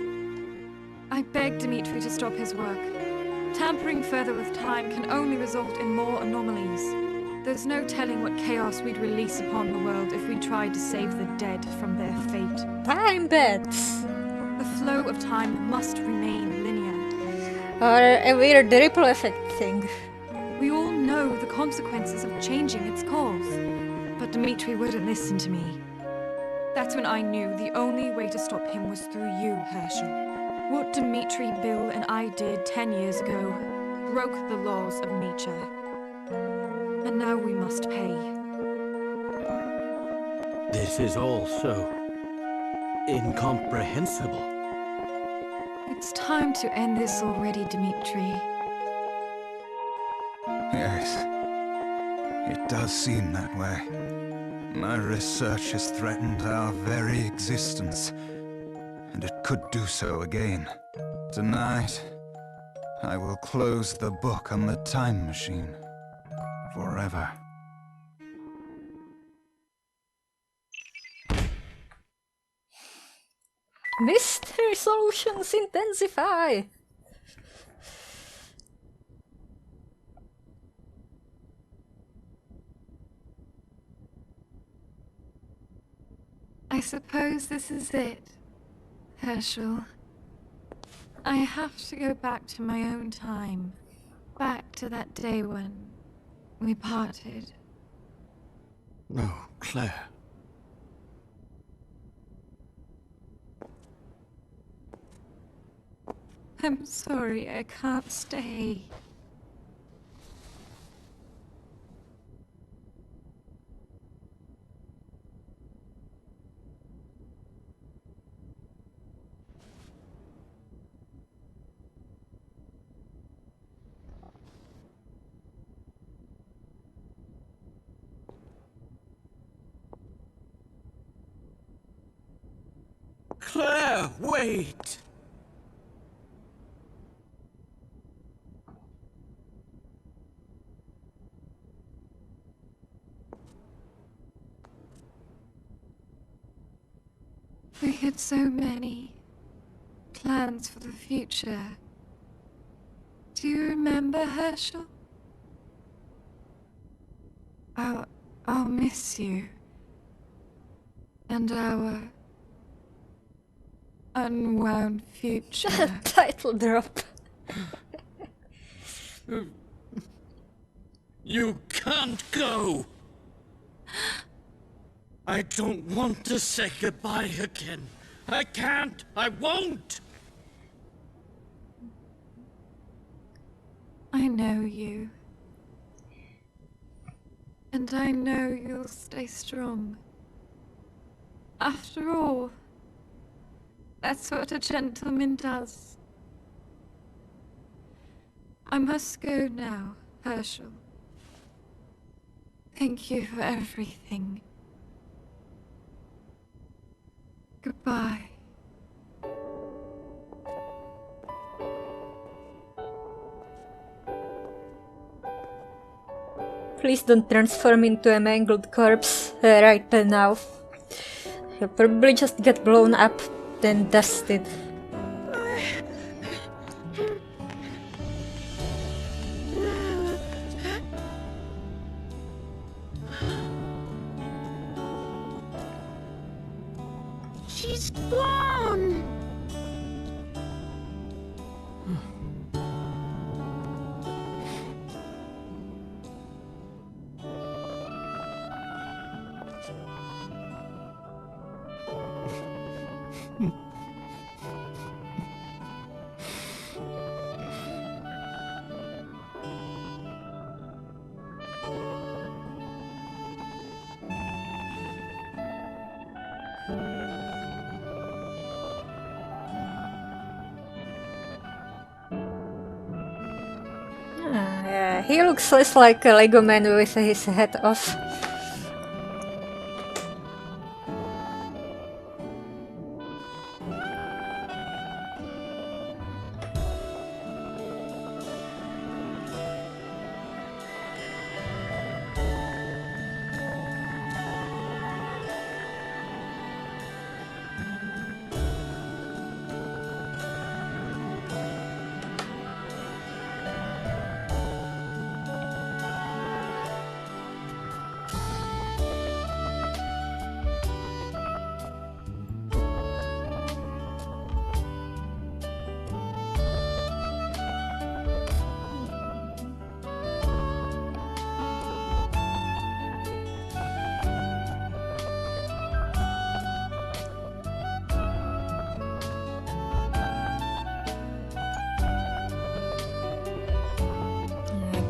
I beg Dimitri to stop his work. Tampering further with time can only result in more anomalies. There's no telling what chaos we'd release upon the world if we tried to save the dead from their fate. Time beds. The flow of time must remain linear. Or a weird ripple effect thing. We all know the consequences of changing its course. But Dimitri wouldn't listen to me. That's when I knew the only way to stop him was through you, Herschel. What Dimitri, Bill, and I did 10 years ago broke the laws of nature. And now we must pay. This is all so incomprehensible. It's time to end this already, Dimitri. Yes. It does seem that way. My research has threatened our very existence. And it could do so again. Tonight, I will close the book on the time machine. Forever. Mystery solutions intensify! I suppose this is it, Herschel. I have to go back to my own time. Back to that day when we parted. No, Claire. I'm sorry, I can't stay. Claire, wait! We had so many plans for the future. Do you remember, Herschel? I'll miss you. And our Unwound Future. Title drop. You can't go! I don't want to say goodbye again. I can't! I won't! I know you. And I know you'll stay strong. After all, that's what a gentleman does. I must go now, Herschel. Thank you for everything. Goodbye. Please don't transform into a mangled corpse right now. He'll probably just get blown up, then dusted. She's gone! Yeah, he looks less like a Lego man with his head off.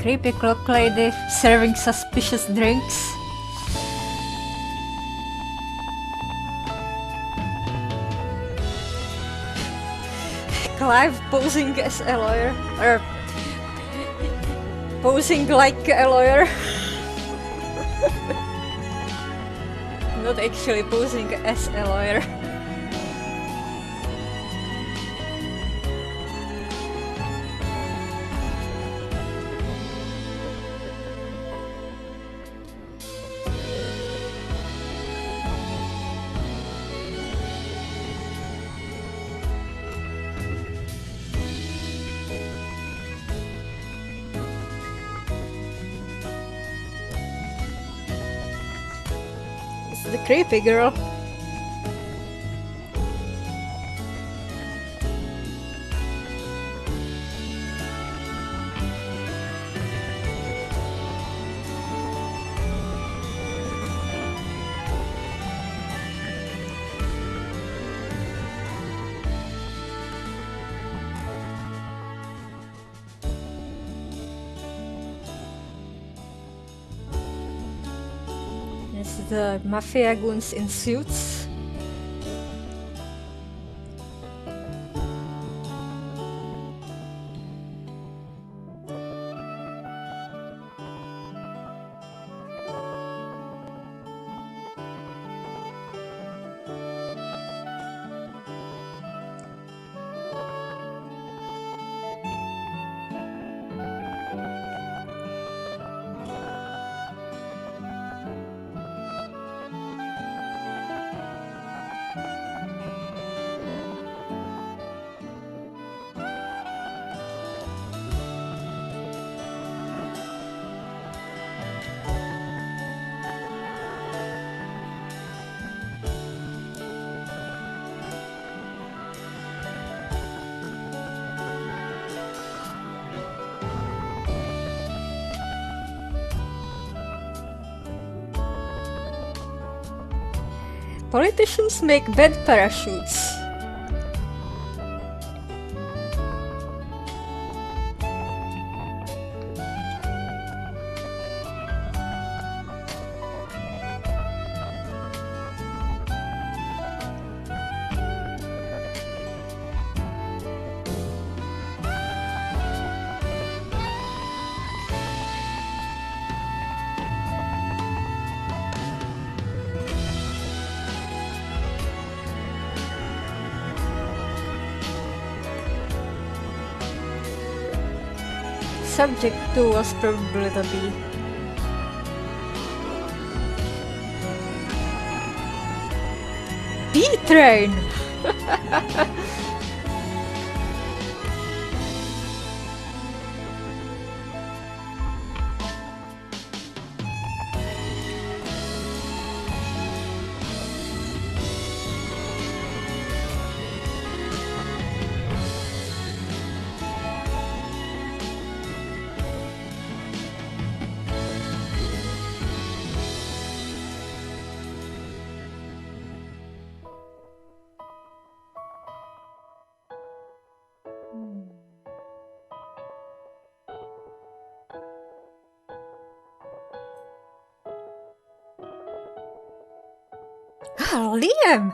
Creepy clock lady serving suspicious drinks. Clive posing as a lawyer, or posing like a lawyer. Not actually posing as a lawyer. The creepy girl. It's the mafia goons in suits. Politicians make bad parachutes. Subject 2 was probably the bee. Bee train! Ah, Liam!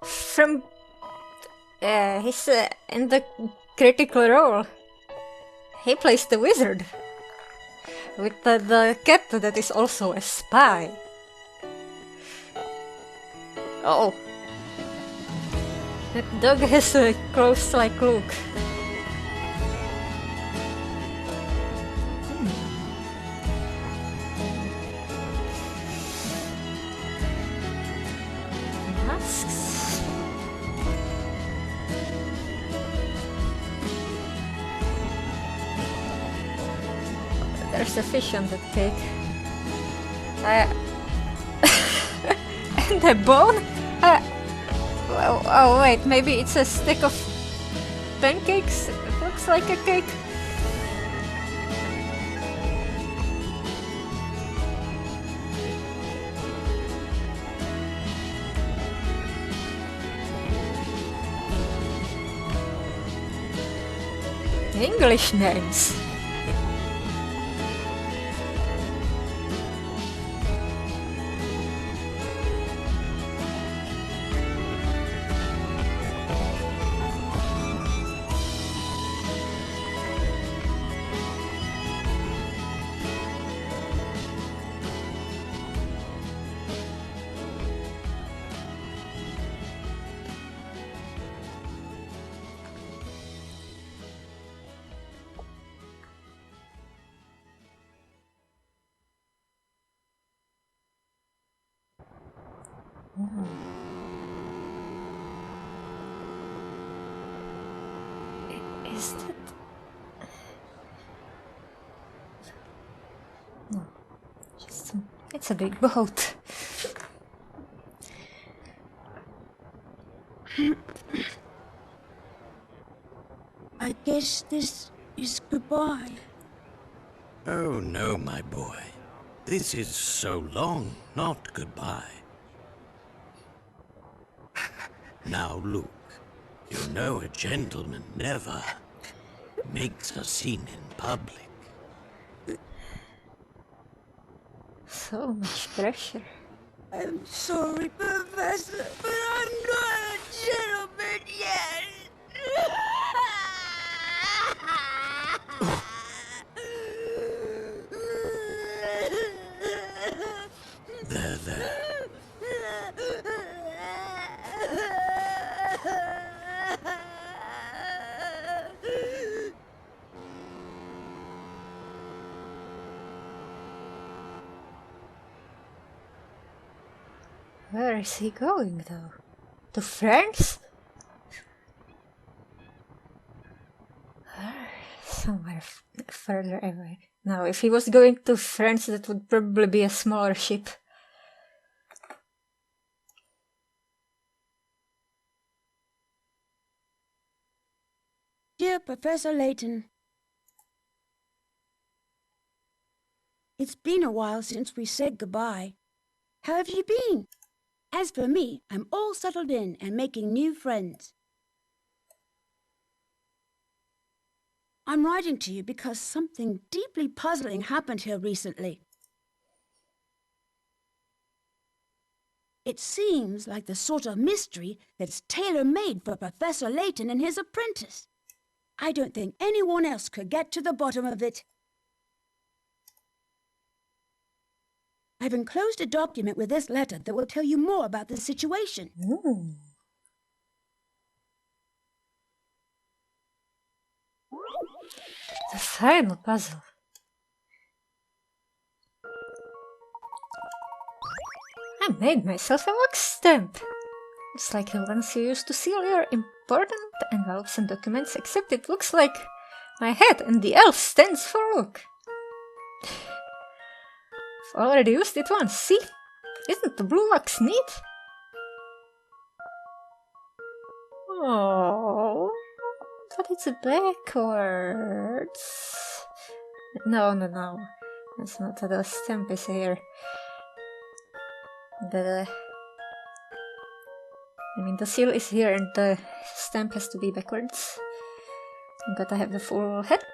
From... he's in the critical role. He plays the wizard. With the cat that is also a spy. Oh. That dog has a close-like look. Masks. There's a fish on that cake. And a bone? Oh wait, maybe it's a stick of pancakes? It looks like a cake. English names. Is that... No, just it's a big boat. I guess this is goodbye. Oh no, my boy. This is so long, not goodbye. Now, Luke, you know a gentleman never makes a scene in public. So much pressure. I'm sorry, Professor, but I'm not a gentleman yet. There. Where is he going though? To France? Somewhere further away. Now, if he was going to France, that would probably be a smaller ship. Dear Professor Layton, it's been a while since we said goodbye. How have you been? As for me, I'm all settled in and making new friends. I'm writing to you because something deeply puzzling happened here recently. It seems like the sort of mystery that's tailor-made for Professor Layton and his apprentice. I don't think anyone else could get to the bottom of it. I've enclosed a document with this letter that will tell you more about the situation. Ooh. The final puzzle. I made myself a wax stamp. It's like the ones you used to seal your important envelopes and documents, except it looks like my head and the L stands for look. I've already used it once, see? Isn't the blue wax neat? Oh, but it's backwards. No. That's not how the stamp is here. The seal is here and the stamp has to be backwards. But I have the full head.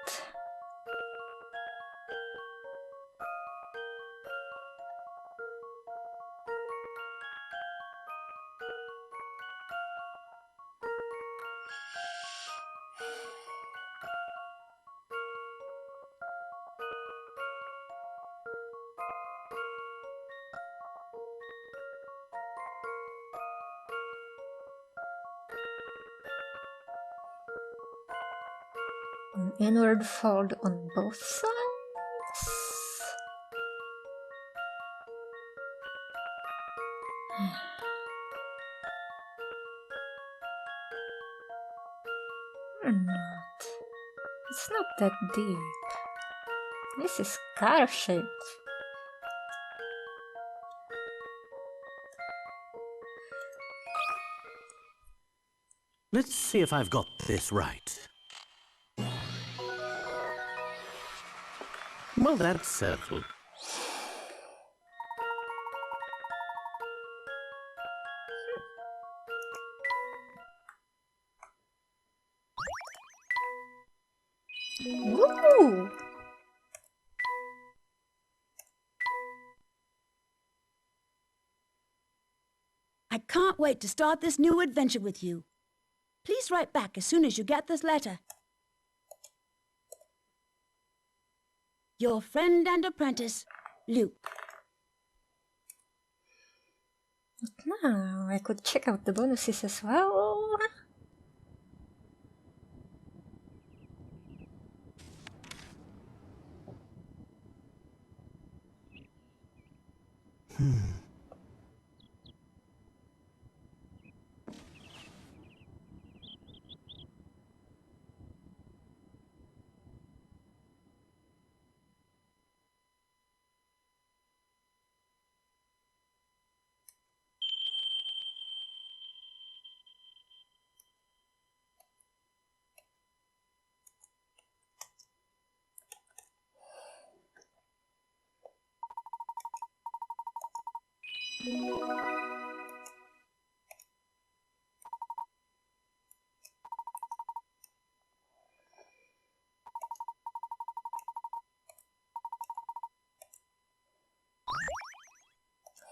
An inward fold on both sides. Or not. It's not that deep. This is car-shaped. Let's see if I've got this right. Well, that's settled. Ooh! I can't wait to start this new adventure with you. Please write back as soon as you get this letter. Your friend and apprentice, Luke. But now I could check out the bonuses as well.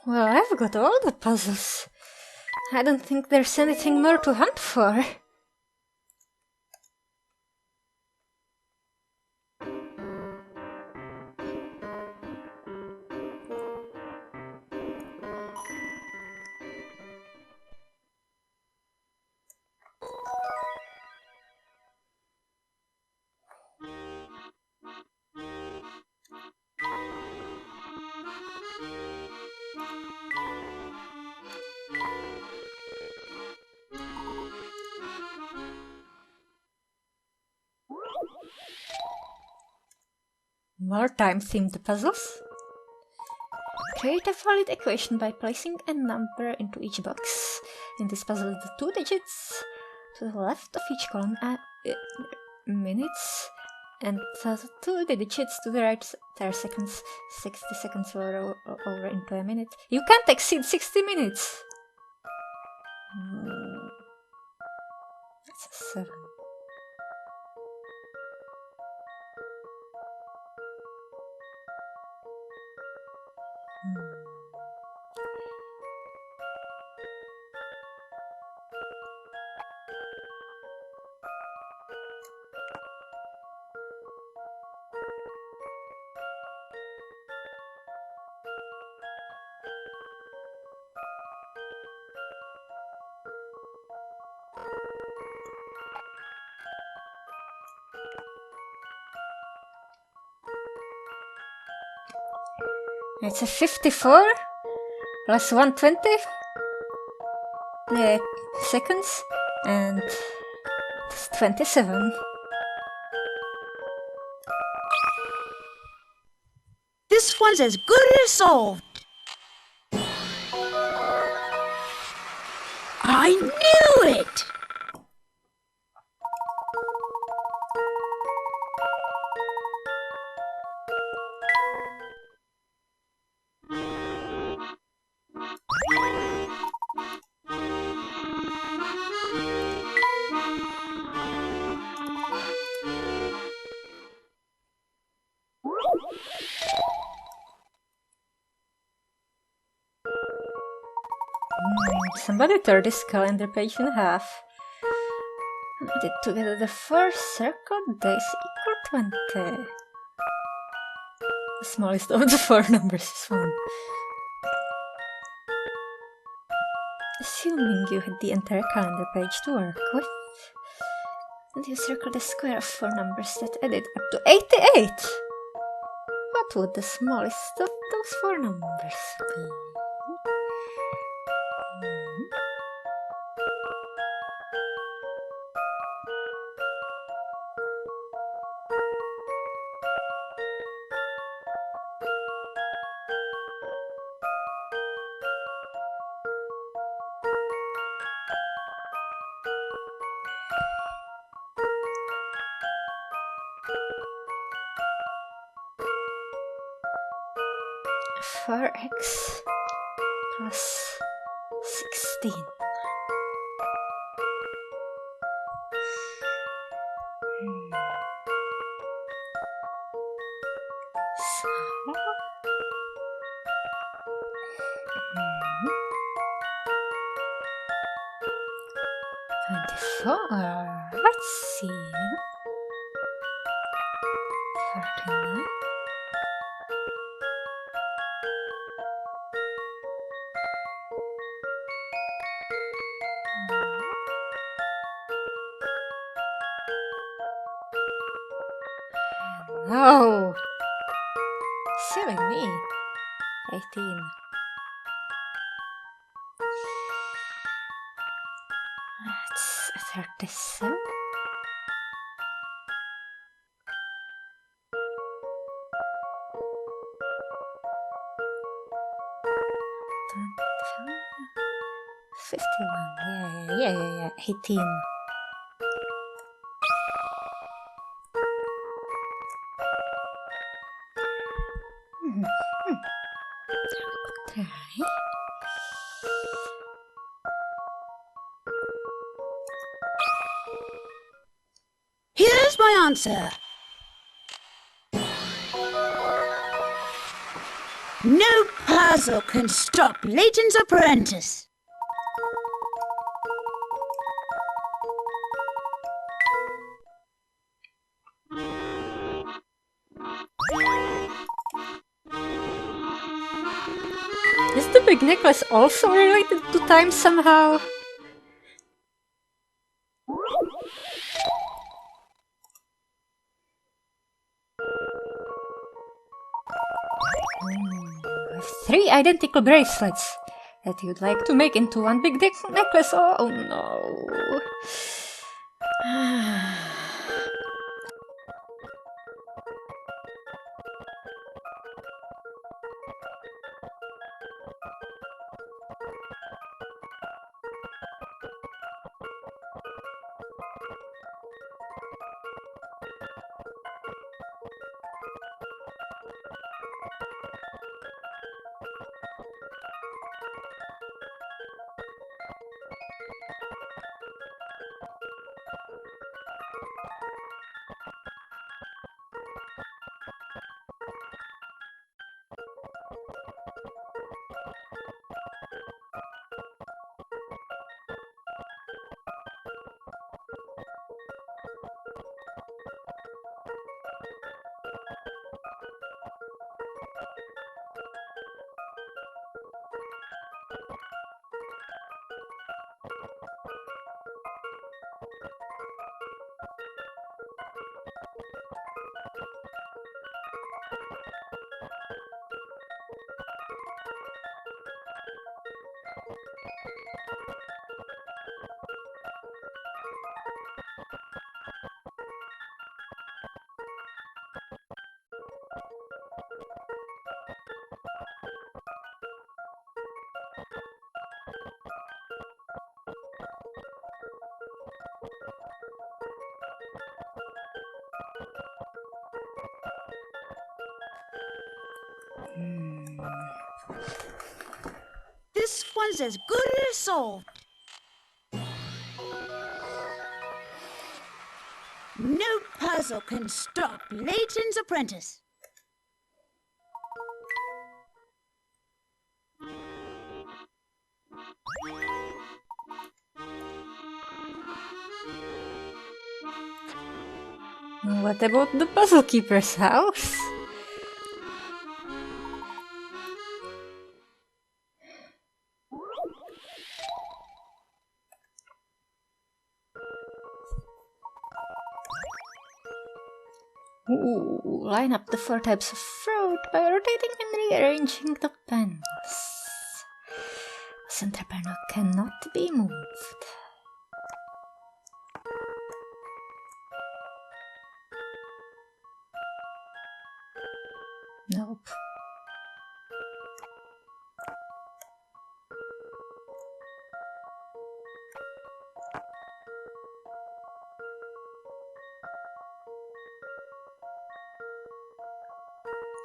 Well, I've got all the puzzles. I don't think there's anything more to hunt for. More time-themed puzzles. Create a valid equation by placing a number into each box. In this puzzle, the 2 digits to the left of each column are minutes, and the 2 digits to the right are seconds. 60 seconds will roll over into a minute. You can't exceed 60 minutes! That's a 7. It's a 54 plus 120 seconds, and it's 27. This one's as good as solved. I knew it! Somebody tore this calendar page in half. Put it together, the first circle days equal 20. The smallest of the 4 numbers is 1. Assuming you had the entire calendar page to work with, and you circle the square of 4 numbers that added up to 88, what would the smallest of those 4 numbers be? Four x plus 16. So, 24. Let's see. 39. No! Silly me. 18. That's 37. Yeah. 18. Try. Here's my answer. No puzzle can stop Layton's apprentice. Is the big necklace also related to time somehow? With 3 identical bracelets that you'd like to make into one big necklace. Oh no. This one's as good as solved. No puzzle can stop Layton's apprentice. What about the Puzzle Keeper's house? Ooh, line up the 4 types of fruit by rotating and rearranging the panels. The center panel cannot be moved. Nope.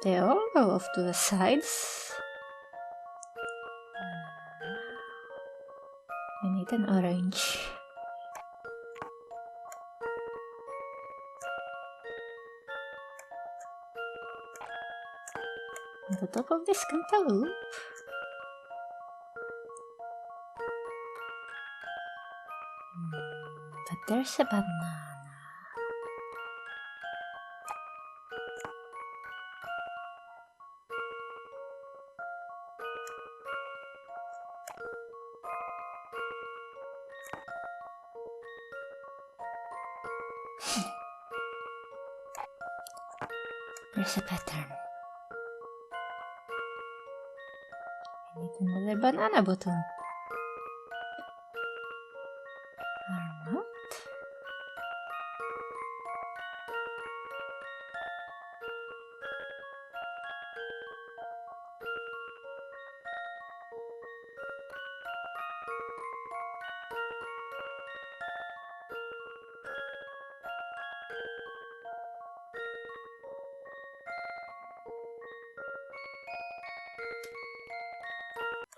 They all go off to the sides. I need an orange. On the top of this cantaloupe. But there's a banana. There's a pattern. I need another banana button. Or not?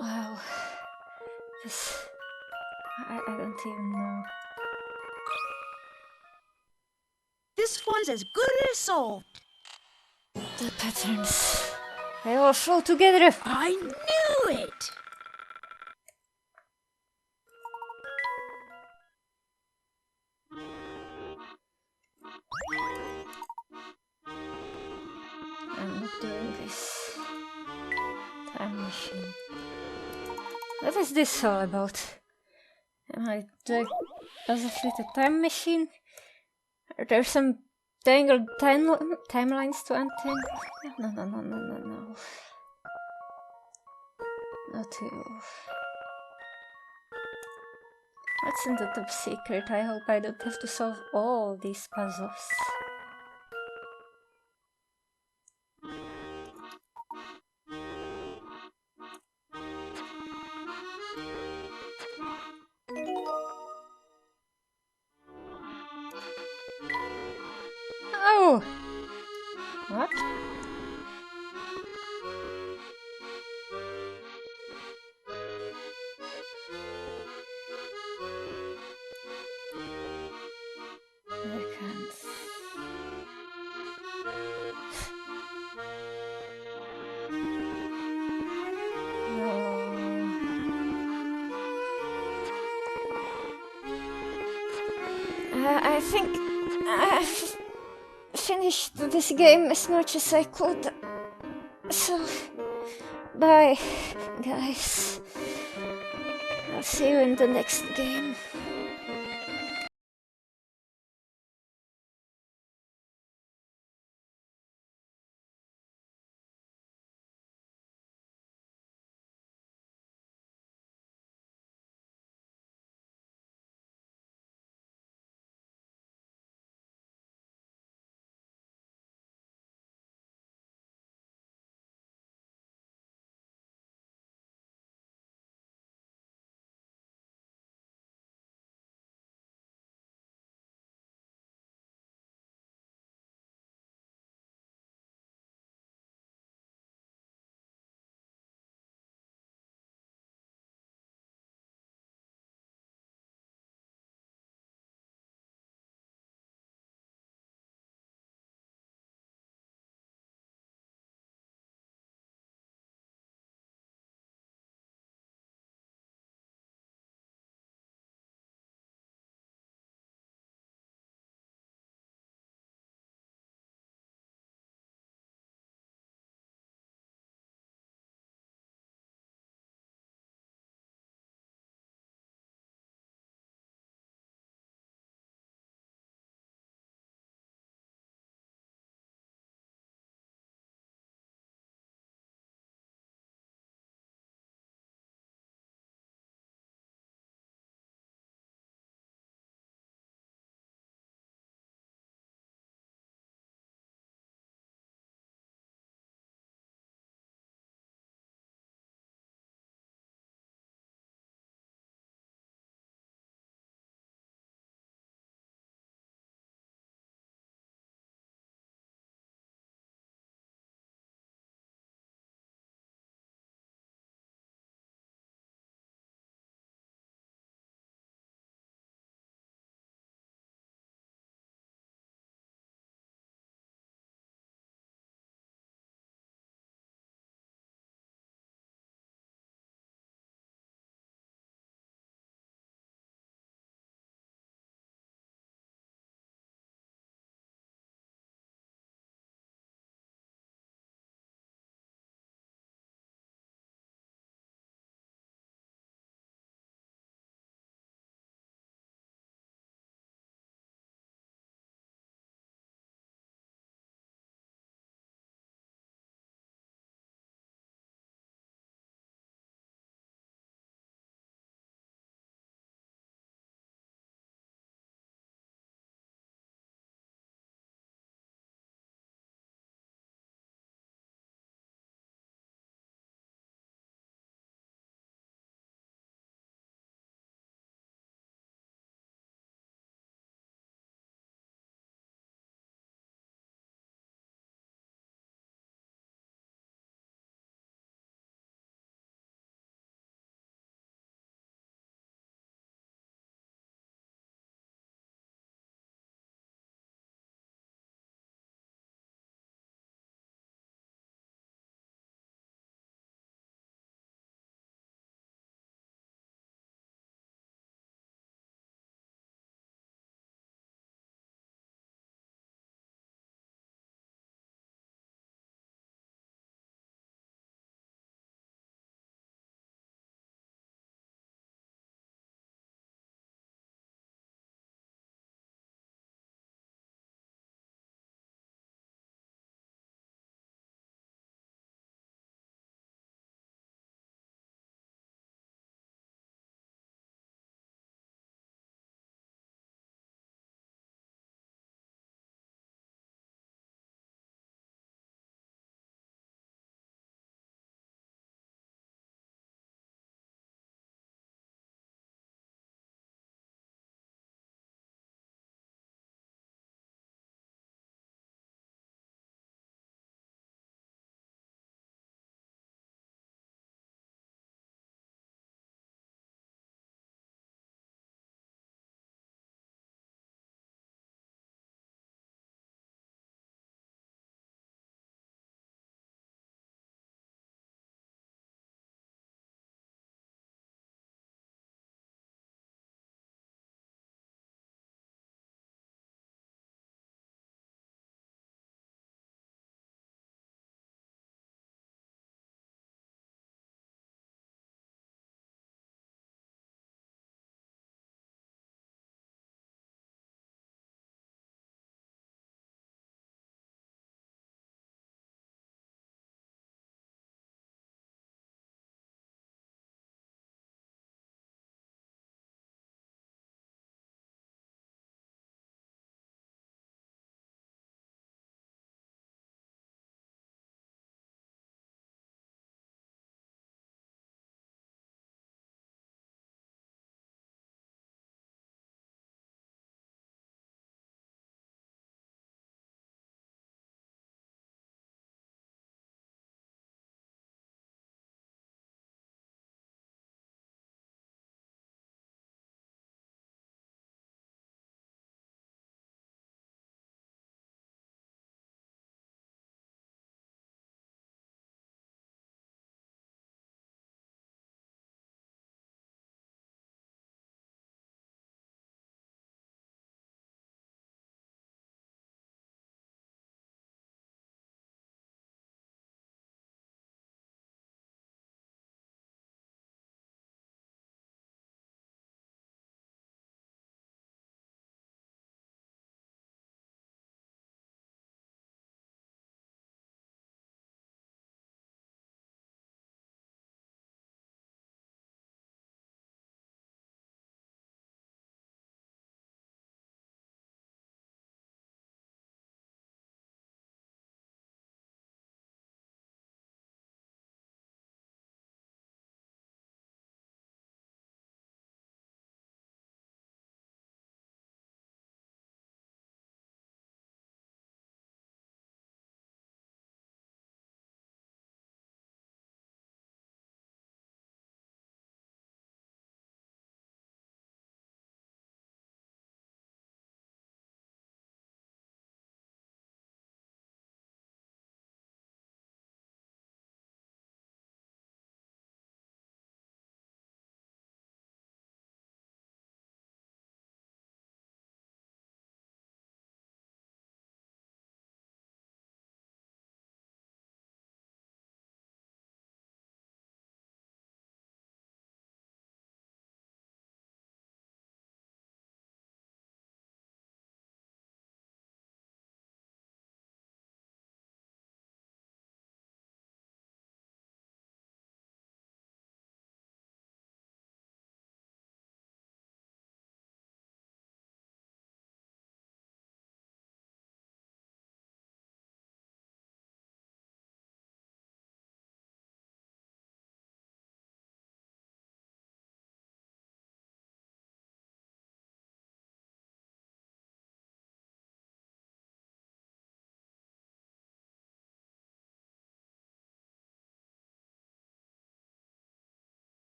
Wow, this... I don't even know. This one's as good as solved. The patterns, they all flow together. I knew it! I'm not doing this. Time machine. What is this all about? Am I doing puzzles with a time machine? Are there some tangled timelines to untangle? No. Not you. What's in the top secret? I hope I don't have to solve all these puzzles. Oh! What? I can't. No. I think I've finished this game as much as I could. So, bye, guys. I'll see you in the next game.